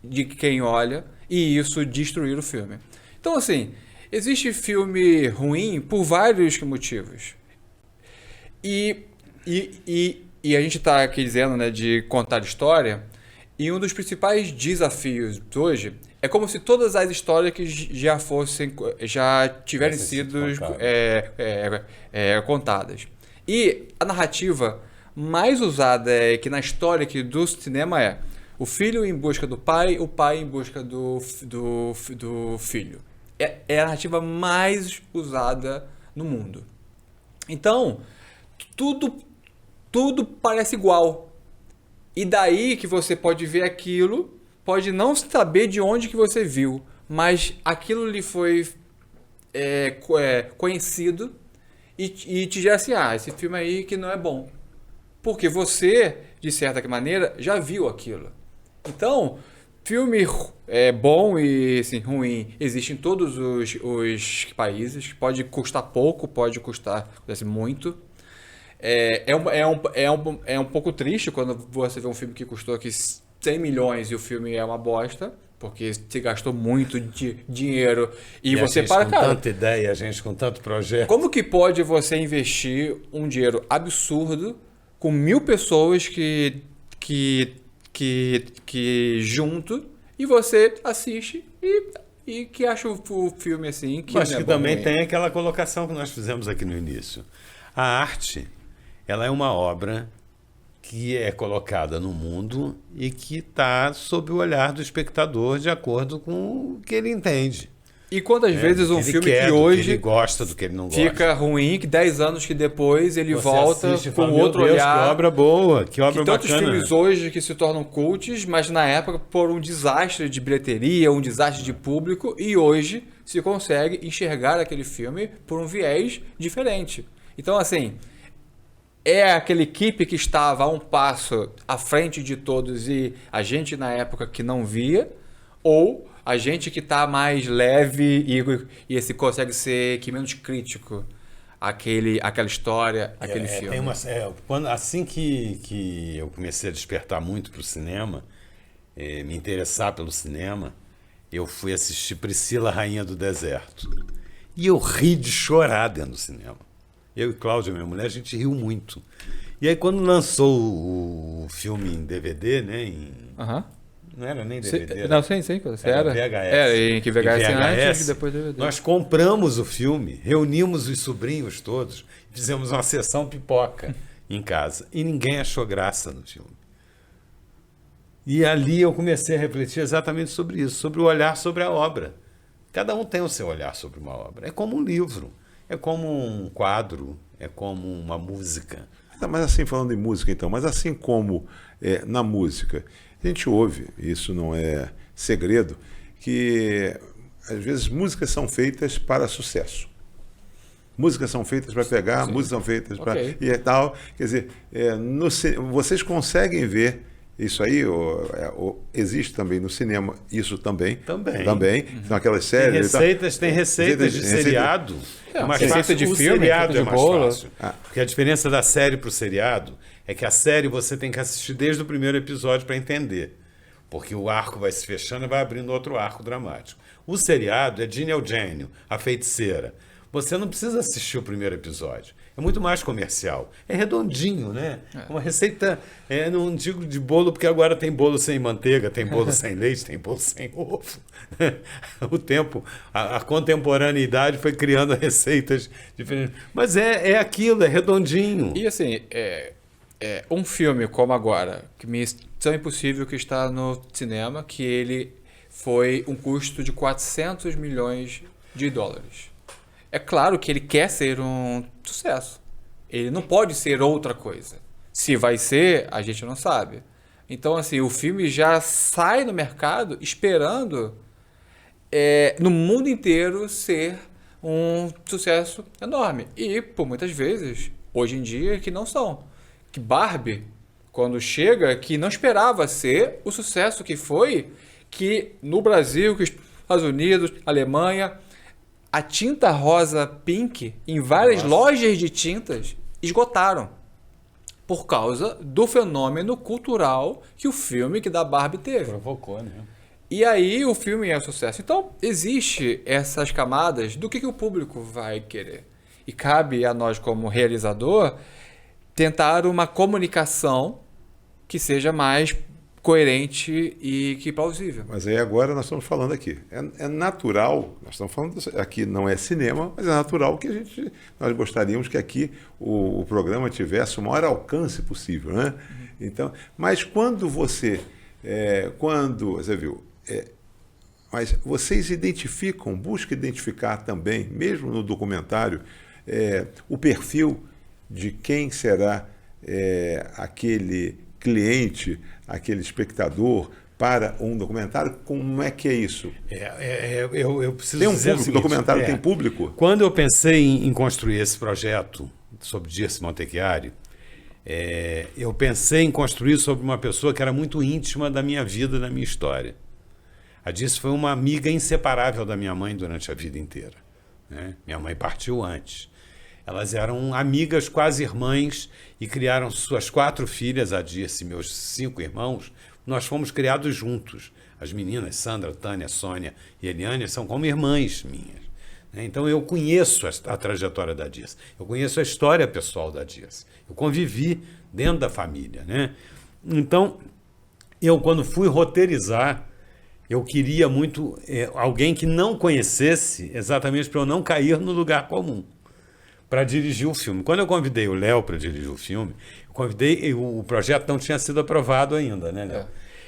de quem olha e isso destruir o filme. Então, assim, existe filme ruim por vários motivos. E a gente está aqui dizendo, né, de contar história, e um dos principais desafios hoje é como se todas as histórias que já tiverem sido contadas. E a narrativa mais usada que na história do cinema é o filho em busca do pai, o pai em busca do filho. É a narrativa mais usada no mundo. Então, tudo, tudo parece igual. E daí que você pode ver aquilo, pode não saber de onde que você viu, mas aquilo lhe foi conhecido e te gera assim, esse filme aí que não é bom. Porque você, de certa maneira, já viu aquilo. Então, filme bom e assim, ruim existe em todos os países. Pode custar pouco, pode custar muito. É um pouco triste quando você vê um filme que custou aqui 100 milhões e o filme é uma bosta, porque se gastou muito dinheiro e você a gente com cara, tanta ideia, a gente com tanto projeto. como que pode você investir um dinheiro absurdo com 1.000 pessoas que junto e você assiste e que acha o filme assim que Mas não é que bom, também ruim. tem aquela colocação que nós fizemos aqui no início. A arte, ela é uma obra que é colocada no mundo e que está sob o olhar do espectador de acordo com o que ele entende. E quantas vezes Do um ele filme quer, que do hoje ele gosta, do que ele não fica gosta. ruim, que 10 anos que depois ele Você volta assiste e com fala, "Meu outro Deus, olhar. que obra boa, que obra Que tantos bacana." filmes hoje que se tornam cults, mas na época por um desastre de bilheteria, um desastre de público, e hoje se consegue enxergar aquele filme por um viés diferente. Então, assim, é aquela equipe que estava a um passo à frente de todos e a gente na época que não via, ou a gente que está mais leve e esse consegue ser que menos crítico aquela história, aquele filme. Assim que eu comecei a despertar muito para o cinema, me interessar pelo cinema, eu fui assistir Priscila, Rainha do Deserto. E eu ri de chorar dentro do cinema. Eu e Cláudia, minha mulher, a gente riu muito. E aí quando lançou o filme em DVD, né? Aham. Não era nem DVD. Não, sim. Você era? VHS. Em que VHS, Em antes e depois DVD. Nós compramos o filme, reunimos os sobrinhos todos, fizemos uma sessão pipoca em casa. E ninguém achou graça no filme. E ali eu comecei a refletir exatamente sobre isso, sobre o olhar sobre a obra. Cada um tem o seu olhar sobre uma obra. É como um livro, é como um quadro, é como uma música. Mas assim, falando em música então, mas assim como na música, a gente ouve, isso não é segredo, que às vezes músicas são feitas para sucesso. Músicas são feitas para pegar, Sim. músicas são feitas para... Ok. E tal. Quer dizer, vocês conseguem ver isso aí, existe também no cinema, isso também. Também. Então aquelas séries... Tem receitas de seriado. É mais receita fácil. de O filme, seriado receita é de mais bolo. fácil. Porque a diferença da série para o seriado é que a série você tem que assistir desde o primeiro episódio para entender. Porque o arco vai se fechando e vai abrindo outro arco dramático. O seriado é Ginny Eugênio, a feiticeira. Você não precisa assistir o primeiro episódio. É muito mais comercial. É redondinho, né? Uma receita, não digo de bolo, porque agora tem bolo sem manteiga, tem bolo sem leite, tem bolo sem ovo. O tempo, a contemporaneidade foi criando receitas diferentes. Mas é aquilo, é redondinho. E assim, um filme como agora, que Missão Impossível, que está no cinema, que ele foi um custo de 400 milhões de dólares. É claro que ele quer ser um sucesso. Ele não pode ser outra coisa. Se vai ser, a gente não sabe. Então, assim, o filme já sai no mercado esperando no mundo inteiro ser um sucesso enorme. E, por muitas vezes, hoje em dia, que não são. Que Barbie, quando chega, que não esperava ser o sucesso que foi, que no Brasil, que Estados Unidos, Alemanha... A tinta rosa Pink, em várias lojas de tintas, esgotaram. Por causa do fenômeno cultural que o filme que da Barbie teve. Provocou, né? E aí o filme é um sucesso. Então, existe essas camadas do que o público vai querer. E cabe a nós, como realizador, tentar uma comunicação que seja mais coerente e que plausível. Mas aí agora nós estamos falando aqui. É natural, nós estamos falando aqui, não é cinema, mas é natural que nós gostaríamos que aqui o programa tivesse o maior alcance possível, né? Então, mas quando você viu, mas vocês buscam identificar também, mesmo no documentário, o perfil de quem será aquele cliente, aquele espectador para um documentário? Como é que é isso? Eu preciso Tem um dizer o público, o seguinte, documentário tem público? Quando eu pensei em construir esse projeto sobre Dirce Montechiari, eu pensei em construir sobre uma pessoa que era muito íntima da minha vida, da minha história. A Dirce foi uma amiga inseparável da minha mãe durante a vida inteira, né? Minha mãe partiu antes. Elas eram amigas, quase irmãs, e criaram suas 4 filhas, a Dirce e meus 5 irmãos. Nós fomos criados juntos. As meninas, Sandra, Tânia, Sônia e Eliane, são como irmãs minhas. Então eu conheço a trajetória da Dirce, eu conheço a história pessoal da Dirce, eu convivi dentro da família, né? Então, eu quando fui roteirizar, eu queria muito alguém que não conhecesse, exatamente para eu não cair no lugar comum, para dirigir o filme. Quando eu convidei o Léo para dirigir o filme, o projeto não tinha sido aprovado ainda, né, Léo?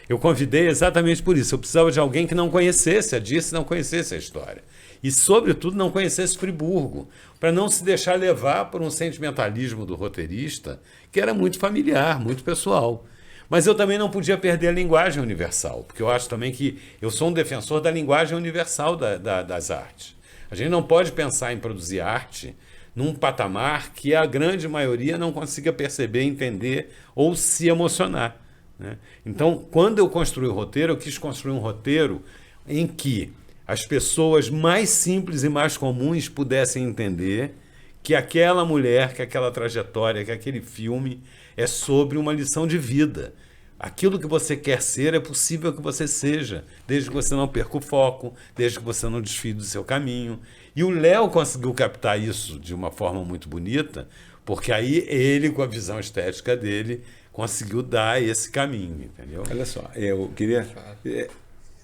Eu convidei exatamente por isso. Eu precisava de alguém que não conhecesse a Dirce, não conhecesse a história. E, sobretudo, não conhecesse Friburgo, para não se deixar levar por um sentimentalismo do roteirista, que era muito familiar, muito pessoal. Mas eu também não podia perder a linguagem universal, porque eu acho também que eu sou um defensor da linguagem universal das artes. A gente não pode pensar em produzir arte num patamar que a grande maioria não consiga perceber, entender ou se emocionar, né? Então, quando eu construí o roteiro, eu quis construir um roteiro em que as pessoas mais simples e mais comuns pudessem entender que aquela mulher, que aquela trajetória, que aquele filme é sobre uma lição de vida. Aquilo que você quer ser é possível que você seja, desde que você não perca o foco, desde que você não desfie do seu caminho. E o Léo conseguiu captar isso de uma forma muito bonita, porque aí ele, com a visão estética dele, conseguiu dar esse caminho, entendeu? Olha só, eu queria...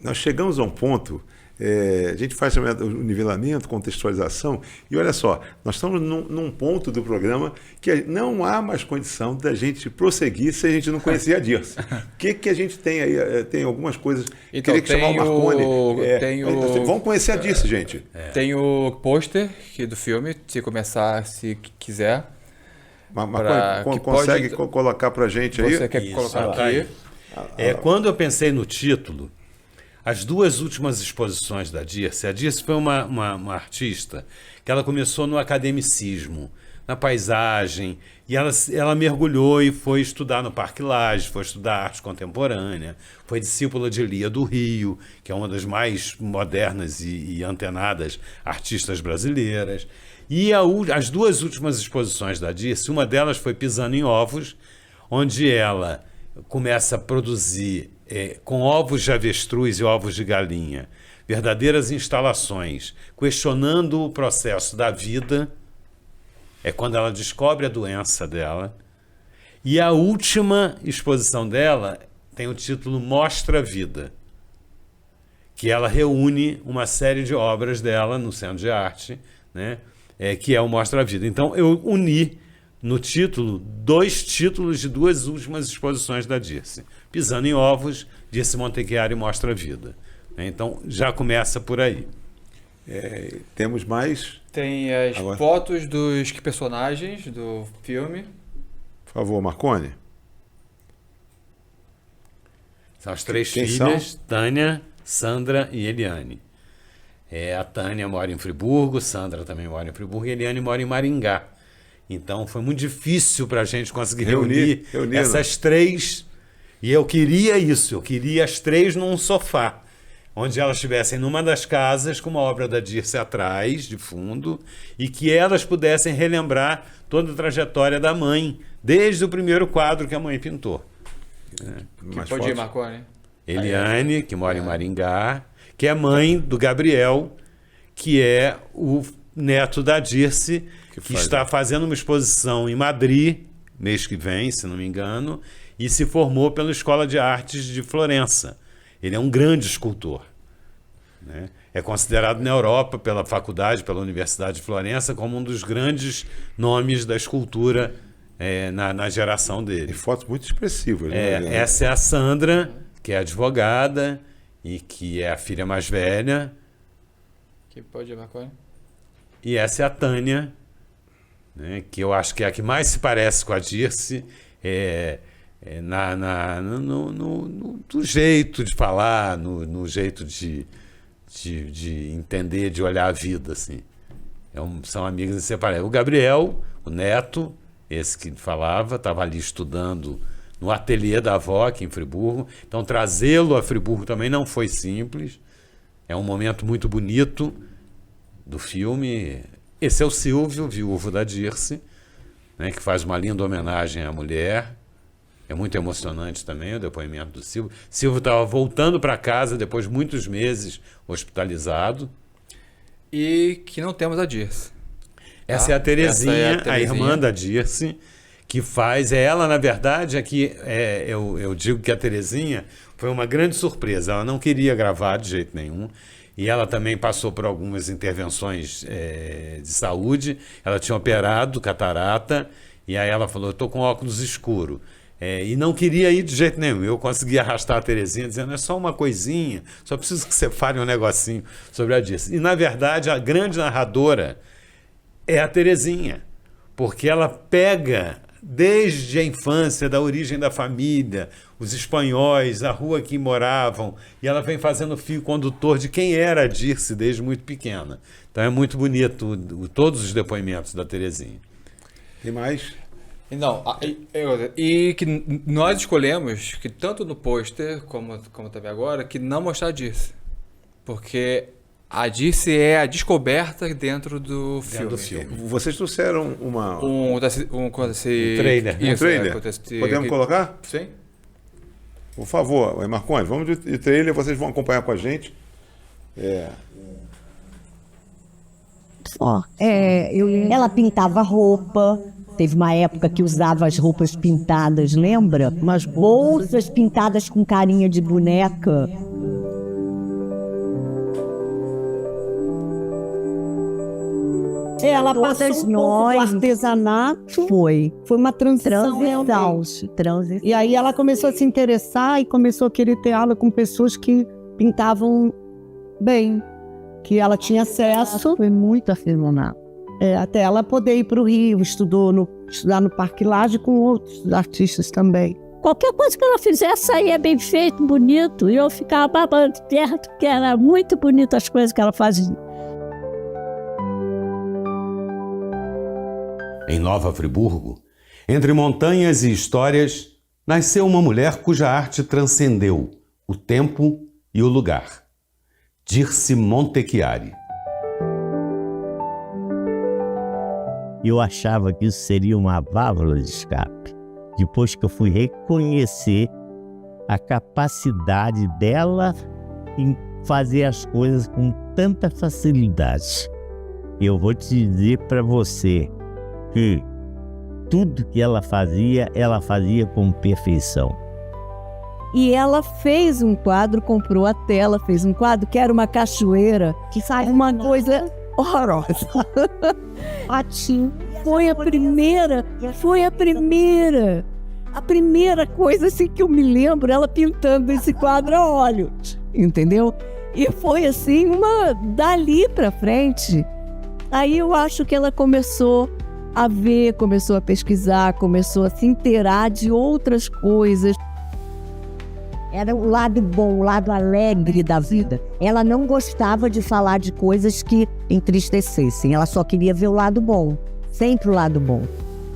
nós chegamos a um ponto... a gente faz o nivelamento, contextualização, e olha só, nós estamos num ponto do programa que não há mais condição da gente prosseguir se a gente não conhecer a Dirce. O que a gente tem aí? Tem algumas coisas. Então, queria que chamar o Marconi. Vamos conhecer a Dirce, gente. Tem o pôster do filme, se quiser. Marconi, consegue colocar para a gente aí? Você quer colocar aqui? Quando eu pensei no título, as 2 últimas exposições da Dirce, a Dirce foi uma artista que ela começou no academicismo, na paisagem, e ela mergulhou e foi estudar no Parque Lage, foi estudar arte contemporânea, foi discípula de Lia do Rio, que é uma das mais modernas e antenadas artistas brasileiras. E as 2 últimas exposições da Dirce, uma delas foi Pisando em Ovos, onde ela começa a produzir com ovos de avestruz e ovos de galinha, verdadeiras instalações, questionando o processo da vida, é quando ela descobre a doença dela. E a última exposição dela tem o título Mostra a Vida, que ela reúne uma série de obras dela no Centro de Arte, né, que é o Mostra a Vida. Então eu uni no título 2 títulos de 2 últimas exposições da Dirce. Pisando em Ovos, Dirce Montechiari Mostra a Vida. Então já começa por aí. Temos mais? Tem as fotos dos personagens do filme. Por favor, Marconi. São as 3 filhas, Tânia, Sandra e Eliane. A Tânia mora em Friburgo, Sandra também mora em Friburgo e Eliane mora em Maringá. Então foi muito difícil para a gente conseguir reunir essas 3. E eu queria isso, eu queria as 3 num sofá, onde elas estivessem numa das casas com uma obra da Dirce atrás, de fundo, e que elas pudessem relembrar toda a trajetória da mãe, desde o primeiro quadro que a mãe pintou. Pode ir, Marconi. Eliane, que mora em Maringá, que é mãe do Gabriel, que é o neto da Dirce, que está fazendo uma exposição em Madrid, mês que vem, se não me engano, e se formou pela Escola de Artes de Florença. Ele é um grande escultor, né? É considerado na Europa, pela faculdade, pela Universidade de Florença, como um dos grandes nomes da escultura na geração dele. E fotos muito expressivas. Essa é a Sandra, que é advogada e que é a filha mais velha. Que pode ir, Marconi. E essa é a Tânia, né, que eu acho que é a que mais se parece com a Dirce, no jeito de falar, no jeito de entender, de olhar a vida, assim. São amigas inseparaveles. O Gabriel, o neto, esse que falava, estava ali estudando no ateliê da avó aqui em Friburgo. Então, trazê-lo a Friburgo também não foi simples. É um momento muito bonito do filme. Esse é o Silvio, viúvo da Dirce, né, que faz uma linda homenagem à mulher. É muito emocionante também o depoimento do Silvio. Silvio estava voltando para casa depois de muitos meses hospitalizado. E que não temos a Dirce. Essa é a Terezinha, a irmã da Dirce, que faz. Ela, na verdade, eu digo que a Terezinha foi uma grande surpresa. Ela não queria gravar de jeito nenhum. E ela também passou por algumas intervenções de saúde. Ela tinha operado catarata. E aí ela falou, eu estou com óculos escuro. E não queria ir de jeito nenhum. Eu consegui arrastar a Terezinha dizendo, é só uma coisinha, só preciso que você fale um negocinho sobre a Dirce. E, na verdade, a grande narradora é a Terezinha, porque ela pega desde a infância, da origem da família, os espanhóis, a rua que moravam, e ela vem fazendo fio condutor de quem era a Dirce desde muito pequena. Então é muito bonito todos os depoimentos da Terezinha. Tem mais? Não, e que nós escolhemos, que tanto no pôster como também agora, que não mostrar a Dirce. Porque a Dirce é a descoberta dentro do filme. Vocês trouxeram um trailer. Isso, trailer? Podemos colocar? Sim. Por favor, Marconi, vamos de trailer, vocês vão acompanhar com a gente. Ela pintava roupa. Teve uma época que usava as roupas pintadas, lembra? Umas bolsas pintadas com carinha de boneca. Ela passou no artesanato. Foi uma transição. E aí ela começou a se interessar e começou a querer ter aula com pessoas que pintavam bem, que ela tinha acesso. Foi muito afirmado. Até ela poder ir para o Rio, estudar no Parque Lage com outros artistas também. Qualquer coisa que ela fizesse saía bem feito, bonito, e eu ficava babando perto, porque era muito bonito as coisas que ela fazia. Em Nova Friburgo, entre montanhas e histórias, nasceu uma mulher cuja arte transcendeu o tempo e o lugar. Dirce Montechiari. Eu achava que isso seria uma válvula de escape. Depois que eu fui reconhecer a capacidade dela em fazer as coisas com tanta facilidade. Eu vou te dizer para você que tudo que ela fazia com perfeição. E ela fez um quadro, comprou a tela, fez um quadro que era uma cachoeira, que sai uma coisa horrorosa. Foi a primeira coisa assim que eu me lembro, ela pintando esse quadro a óleo, entendeu? E foi assim, dali pra frente. Aí eu acho que ela começou a ver, começou a pesquisar, começou a se inteirar de outras coisas. Era o lado bom, o lado alegre da vida. Ela não gostava de falar de coisas que entristecessem. Ela só queria ver o lado bom, sempre o lado bom.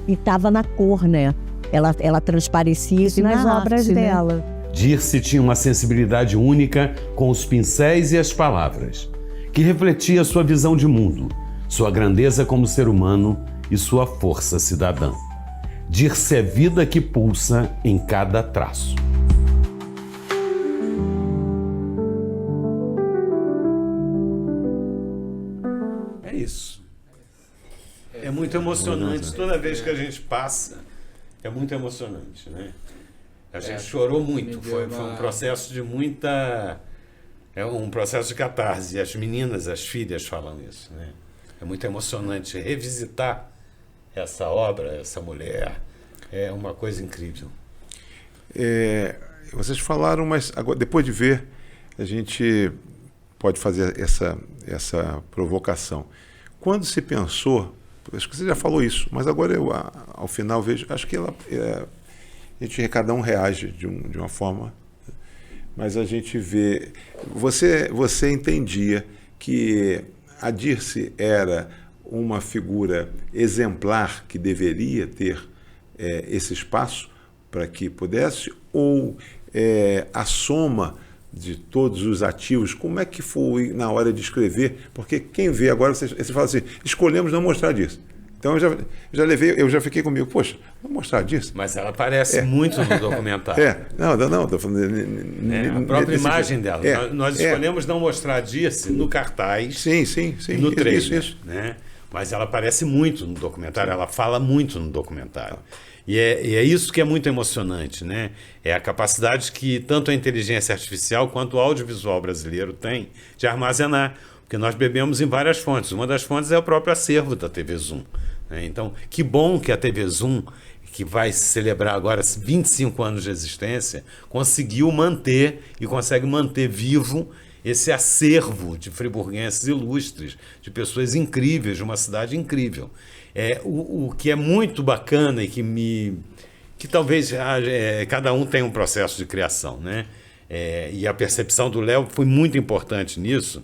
E estava na cor, né? Ela transparecia isso nas obras dela. Dirce tinha uma sensibilidade única com os pincéis e as palavras, que refletia sua visão de mundo, sua grandeza como ser humano e sua força cidadã. Dirce é vida que pulsa em cada traço. É isso. É muito emocionante. Toda vez que a gente passa, é muito emocionante, né? A gente chorou muito. Foi um processo de muita... É um processo de catarse. E as meninas, as filhas falam isso, né? É muito emocionante revisitar essa obra, essa mulher. É uma coisa incrível. Vocês falaram, mas agora, depois de ver, a gente pode fazer essa provocação. Quando se pensou acho que você já falou isso, mas agora eu, ao final, vejo, acho que cada um reage de uma forma, mas a gente vê... Você entendia que a Dirce era uma figura exemplar que deveria ter esse espaço para que pudesse, ou a soma de todos os ativos, como é que foi na hora de escrever? Porque quem vê agora, você fala assim, escolhemos não mostrar disso. Então eu já fiquei comigo, poxa, vamos mostrar disso. Mas ela aparece muito no documentário. Não, estou falando... A própria imagem dela. Nós escolhemos não mostrar a Dirce no cartaz, sim, no trailer. Isso. Né? Mas ela aparece muito no documentário, ela fala muito no documentário. E é isso que é muito emocionante, né? É a capacidade que tanto a inteligência artificial quanto o audiovisual brasileiro tem de armazenar. Porque nós bebemos em várias fontes. Uma das fontes é o próprio acervo da TV Zoom. Né? Então, que bom que a TV Zoom, que vai celebrar agora 25 anos de existência, conseguiu manter e consegue manter vivo esse acervo de friburguenses ilustres, de pessoas incríveis, de uma cidade incrível. O que é muito bacana e que talvez cada um tenha um processo de criação, né? E a percepção do Léo foi muito importante nisso.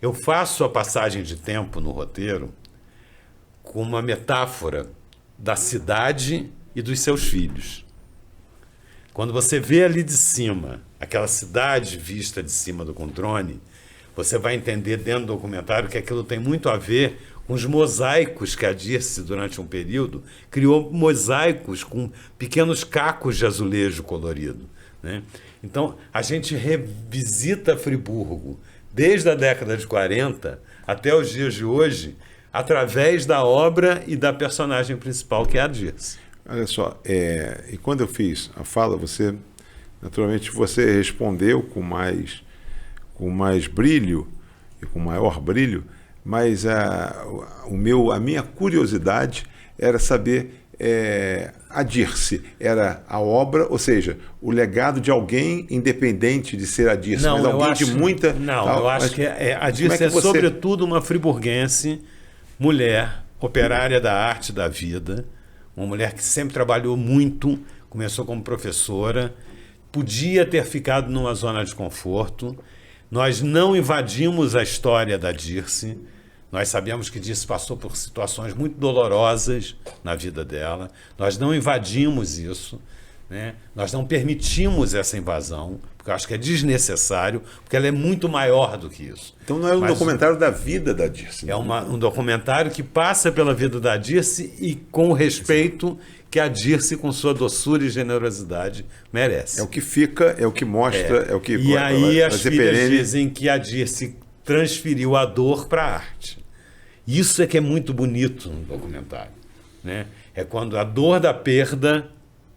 Eu faço a passagem de tempo no roteiro com uma metáfora da cidade e dos seus filhos. Quando você vê ali de cima, aquela cidade vista de cima com drone, você vai entender dentro do documentário que aquilo tem muito a ver com os mosaicos que a Dirce, durante um período, criou mosaicos com pequenos cacos de azulejo colorido. Né? Então, a gente revisita Friburgo desde a década de 40 até os dias de hoje, através da obra e da personagem principal, que é a Dirce. Olha só, e quando eu fiz a fala, naturalmente você respondeu com mais brilho e com maior brilho, mas a minha curiosidade era saber, a Dirce era a obra, ou seja, o legado de alguém independente de ser a Dirce, não, mas alguém de muita... Não, eu acho que a Dirce é sobretudo uma friburguense, mulher, operária da arte da vida, uma mulher que sempre trabalhou muito, começou como professora, podia ter ficado numa zona de conforto. Nós não invadimos a história da Dirce. Nós sabemos que Dirce passou por situações muito dolorosas na vida dela. Nós não invadimos isso, né? Nós não permitimos essa invasão, porque eu acho que é desnecessário, porque ela é muito maior do que isso. Então não é um documentário da vida da Dirce. É um documentário que passa pela vida da Dirce e com o respeito que a Dirce, com sua doçura e generosidade, merece. É o que fica, é o que mostra, é o que... E aí as filhas dizem que a Dirce transferiu a dor para a arte. Isso é que é muito bonito no documentário. Né? É quando a dor da perda,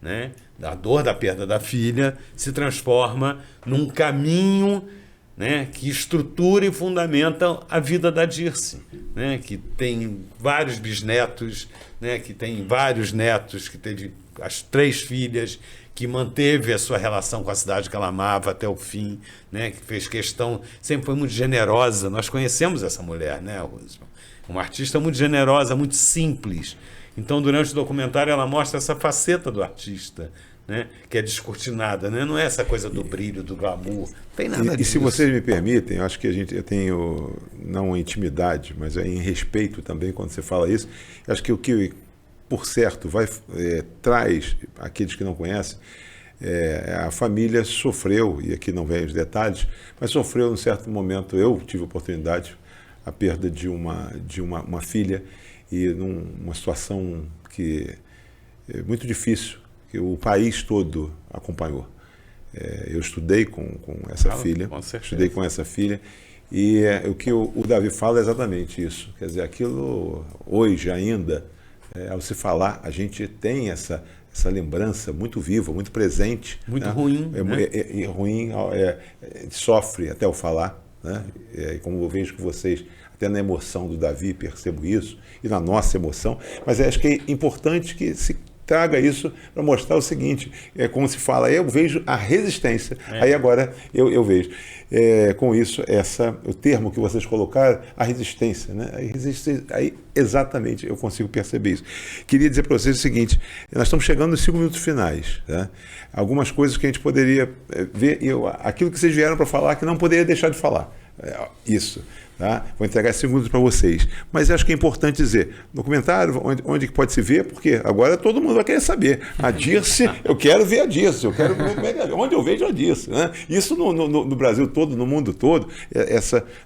né? A dor da perda da filha se transforma num caminho, né, que estrutura e fundamenta a vida da Dirce, né, que tem vários bisnetos, né, que tem vários netos, que teve as 3 filhas, que manteve a sua relação com a cidade que ela amava até o fim, né, que fez questão, sempre foi muito generosa. Nós conhecemos essa mulher, né, Roosevelt? Uma artista muito generosa, muito simples. Então, durante o documentário, ela mostra essa faceta do artista, né, que é descortinada, né? Não é essa coisa do brilho, do glamour, não tem nada disso. E se vocês me permitem, eu acho que eu tenho, não intimidade, mas em respeito também quando você fala isso, eu acho que o que, por certo, traz aqueles que não conhecem, a família sofreu, e aqui não vem os detalhes, mas sofreu num certo momento, eu tive a oportunidade, a perda de uma filha, e numa situação que é muito difícil, que o país todo acompanhou. Eu estudei com essa filha, estudei com essa filha, e o que o Davi fala é exatamente isso. Quer dizer, aquilo hoje ainda, ao se falar, a gente tem essa lembrança muito viva, muito presente. Muito, né? ruim. Ruim, sofre até o falar. Né? Como eu vejo que vocês, até na emoção do Davi, percebo isso, e na nossa emoção, mas acho que é importante que se traga isso para mostrar o seguinte, como se fala, eu vejo a resistência, aí agora eu vejo. Com isso, o termo que vocês colocaram, a resistência, né? Aí exatamente eu consigo perceber isso. Queria dizer para vocês o seguinte, nós estamos chegando nos 5 minutos finais, tá? Algumas coisas que a gente poderia ver, aquilo que vocês vieram para falar que não poderia deixar de falar. Isso. Tá? Vou entregar 5 minutos para vocês. Mas acho que é importante dizer, documentário, onde que pode se ver, porque agora todo mundo vai querer saber. A Dirce, eu quero ver a Dirce, eu quero ver onde eu vejo a Dirce. Né? Isso no Brasil todo, no mundo todo,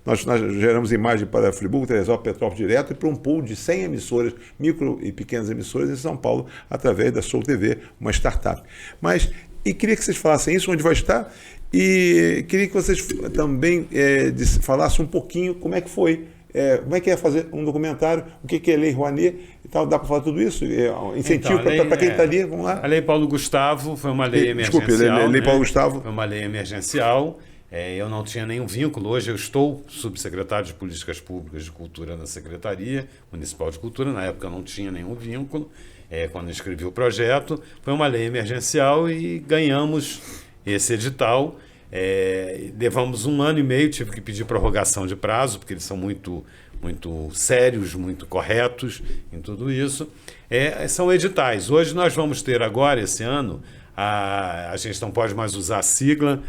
nós geramos imagem para Friburgo, Teresópolis, Petrópolis direto e para um pool de 100 emissoras, micro e pequenas emissoras em São Paulo, através da Soul TV, uma startup. E queria que vocês falassem isso, onde vai estar. E queria que vocês também falassem um pouquinho como é que foi, como é que é fazer um documentário, o que é Lei Rouanet e tal, dá para falar tudo isso? Incentivo para quem está ali, vamos lá. A Lei Paulo Gustavo foi uma lei emergencial. Desculpe, Lei Paulo Gustavo. Foi uma lei emergencial, eu não tinha nenhum vínculo, hoje eu estou subsecretário de Políticas Públicas de Cultura na Secretaria Municipal de Cultura, na época eu não tinha nenhum vínculo, quando eu escrevi o projeto, foi uma lei emergencial e ganhamos esse edital, levamos 1 ano e meio, tive que pedir prorrogação de prazo, porque eles são muito sérios, muito corretos em tudo isso. São editais. Hoje nós vamos ter agora, esse ano, a gente não pode mais usar a sigla,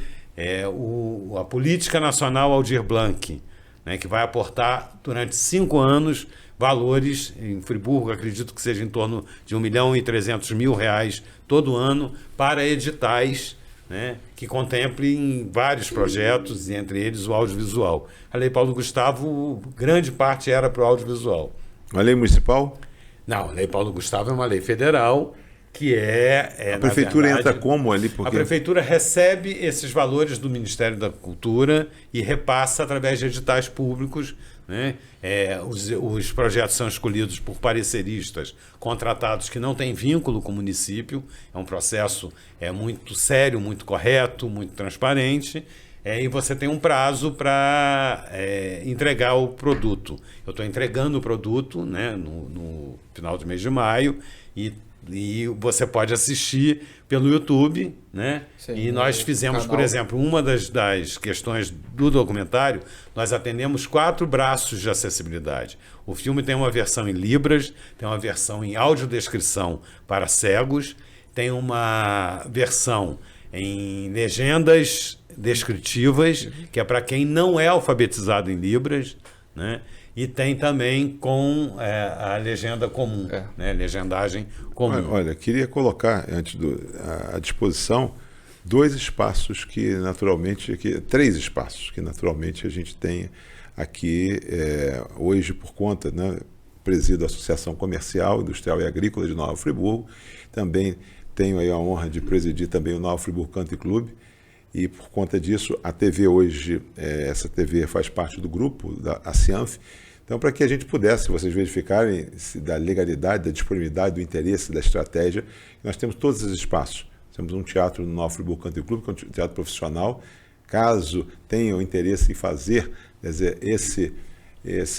a Política Nacional Aldir Blanc, né, que vai aportar durante 5 anos valores, em Friburgo acredito que seja em torno de R$1.300.000 todo ano para editais, né, que contemplem vários projetos, e entre eles o audiovisual. A Lei Paulo Gustavo, grande parte era para o audiovisual. Uma lei municipal? Não, a Lei Paulo Gustavo é uma lei federal, que a prefeitura entra como ali? A prefeitura recebe esses valores do Ministério da Cultura e repassa através de editais públicos, né? Os projetos são escolhidos por pareceristas contratados que não têm vínculo com o município. É um processo muito sério, muito correto, muito transparente. E você tem um prazo para entregar o produto. Eu estou entregando o produto, né, no final do mês de maio e você pode assistir pelo YouTube, né? Sim, e nós fizemos, por exemplo, uma das questões do documentário, nós atendemos 4 braços de acessibilidade. O filme tem uma versão em Libras, tem uma versão em audiodescrição para cegos, tem uma versão em legendas descritivas, que é para quem não é alfabetizado em Libras, né? E tem também com a legenda comum, né? Legendagem comum. Olha, queria colocar à disposição 2 espaços que naturalmente, 3 espaços que naturalmente a gente tem aqui hoje por conta, né? Presido a Associação Comercial, Industrial e Agrícola de Nova Friburgo, também tenho aí a honra de presidir também o Nova Friburgo Country Club. E por conta disso, a TV hoje, essa TV faz parte do grupo, da Cianf. Então, para que a gente pudesse, vocês verificarem da legalidade, da disponibilidade, do interesse, da estratégia, nós temos todos esses espaços. Temos um teatro no Nova Friburgo Country Club, que é um teatro profissional. Caso tenham interesse em fazer, quer dizer,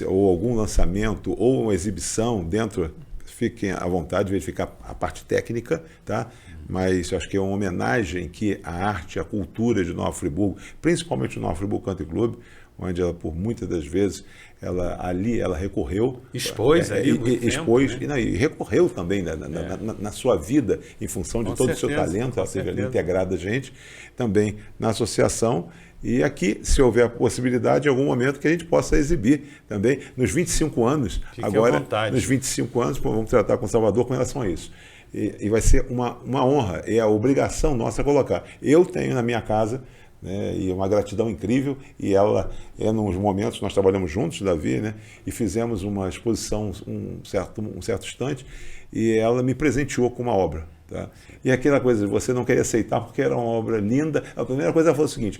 ou algum lançamento, ou uma exibição dentro, fiquem à vontade de verificar a parte técnica, tá? Mas eu acho que é uma homenagem que a arte, a cultura de Nova Friburgo, principalmente o Nova Friburgo Country Club, onde ela, por muitas das vezes, ela recorreu. Expôs aí. Expôs, tempo, né? E recorreu também na sua vida, em função de todo o seu talento, ela esteve ali integrada a gente, também na associação. E aqui, se houver a possibilidade, em algum momento, que a gente possa exibir também, nos 25 anos, fique agora, à vontade. Nos 25 anos, vamos tratar com Salvador com relação a isso. E vai ser uma honra, é a obrigação nossa colocar. Eu tenho na minha casa, né, e uma gratidão incrível, e ela nos momentos, nós trabalhamos juntos, Davi, né, e fizemos uma exposição um certo instante, e ela me presenteou com uma obra. Tá? E aquela coisa de você não querer aceitar porque era uma obra linda, a primeira coisa ela falou o seguinte: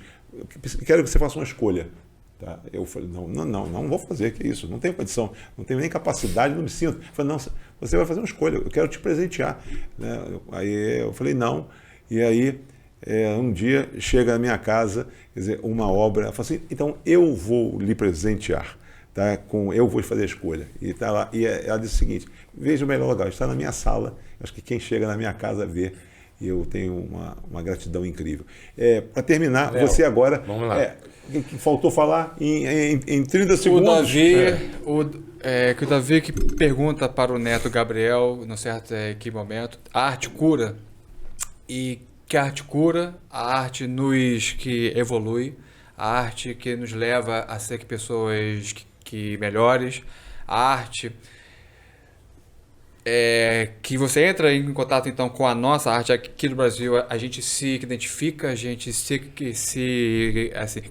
quero que você faça uma escolha. Tá? Eu falei, não vou fazer, que isso, não tenho condição, não tenho nem capacidade, não me sinto. Eu falei, não, você vai fazer uma escolha, eu quero te presentear. Né? Aí eu falei, não, e aí um dia chega na minha casa, quer dizer, uma obra, ela falou assim, então eu vou lhe presentear. tá, com Eu Vou Fazer a Escolha. E tá lá, e ela disse o seguinte: veja o melhor lugar, está na minha sala, acho que quem chega na minha casa vê, e eu tenho uma gratidão incrível. Para terminar, Léo, você agora, vamos lá. que faltou falar em 30 segundos. Que o Davi que pergunta para o neto Gabriel, no certo que momento, a arte cura? E que a arte cura? A arte que evolui, a arte que nos leva a ser pessoas que melhores, a arte que você entra em contato então com a nossa arte aqui do Brasil, a gente se identifica, a gente se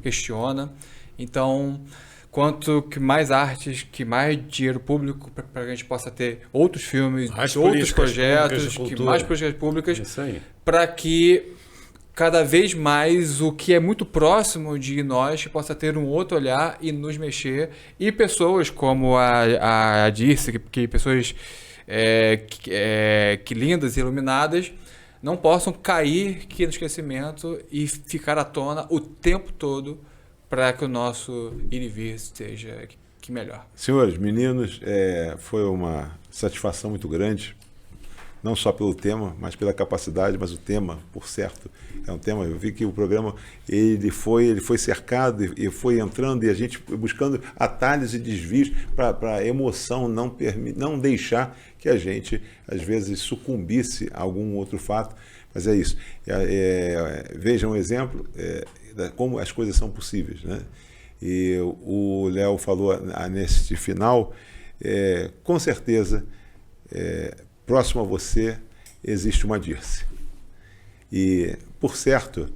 questiona. Então, quanto que mais artes, que mais dinheiro público para que a gente possa ter outros filmes, outros projetos, mais políticas públicas, para que cada vez mais o que é muito próximo de nós possa ter um outro olhar e nos mexer, e pessoas como a Dirce, que pessoas que lindas e iluminadas, não possam cair aqui no esquecimento e ficar à tona o tempo todo para que o nosso ir e vir seja que melhor. Senhores, meninos, foi uma satisfação muito grande, não só pelo tema, mas pela capacidade, mas o tema, por certo, é um tema. Eu vi que o programa ele foi cercado e foi entrando, e a gente buscando atalhos e desvios para a emoção não deixar que a gente, às vezes, sucumbisse a algum outro fato. Mas é isso. Vejam um exemplo como as coisas são possíveis, né? E o Léo falou nesse final, com certeza, próximo a você existe uma Dirce. E, por certo,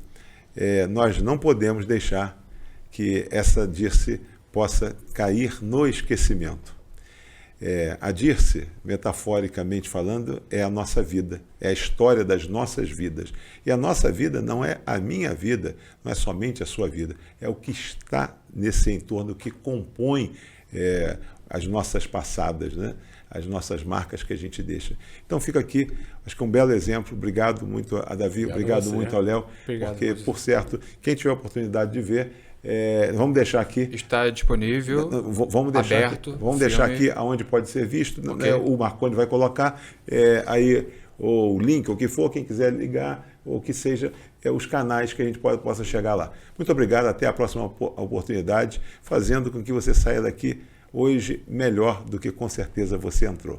nós não podemos deixar que essa Dirce possa cair no esquecimento. A Dirce, metaforicamente falando, é a nossa vida, é a história das nossas vidas. E a nossa vida não é a minha vida, não é somente a sua vida, é o que está nesse entorno, que compõe as nossas passadas, né? As nossas marcas que a gente deixa. Então fica aqui, acho que um belo exemplo. Obrigado muito a Davi, obrigado muito ao Léo, porque, por certo, quem tiver a oportunidade de ver, vamos deixar aqui. Está disponível, vamos deixar aberto. Vamos deixar aqui onde pode ser visto. Okay. O Marconi vai colocar aí o link, o que for, quem quiser ligar, ou que seja, os canais que a gente possa chegar lá. Muito obrigado, até a próxima oportunidade, fazendo com que você saia daqui hoje melhor do que com certeza você entrou.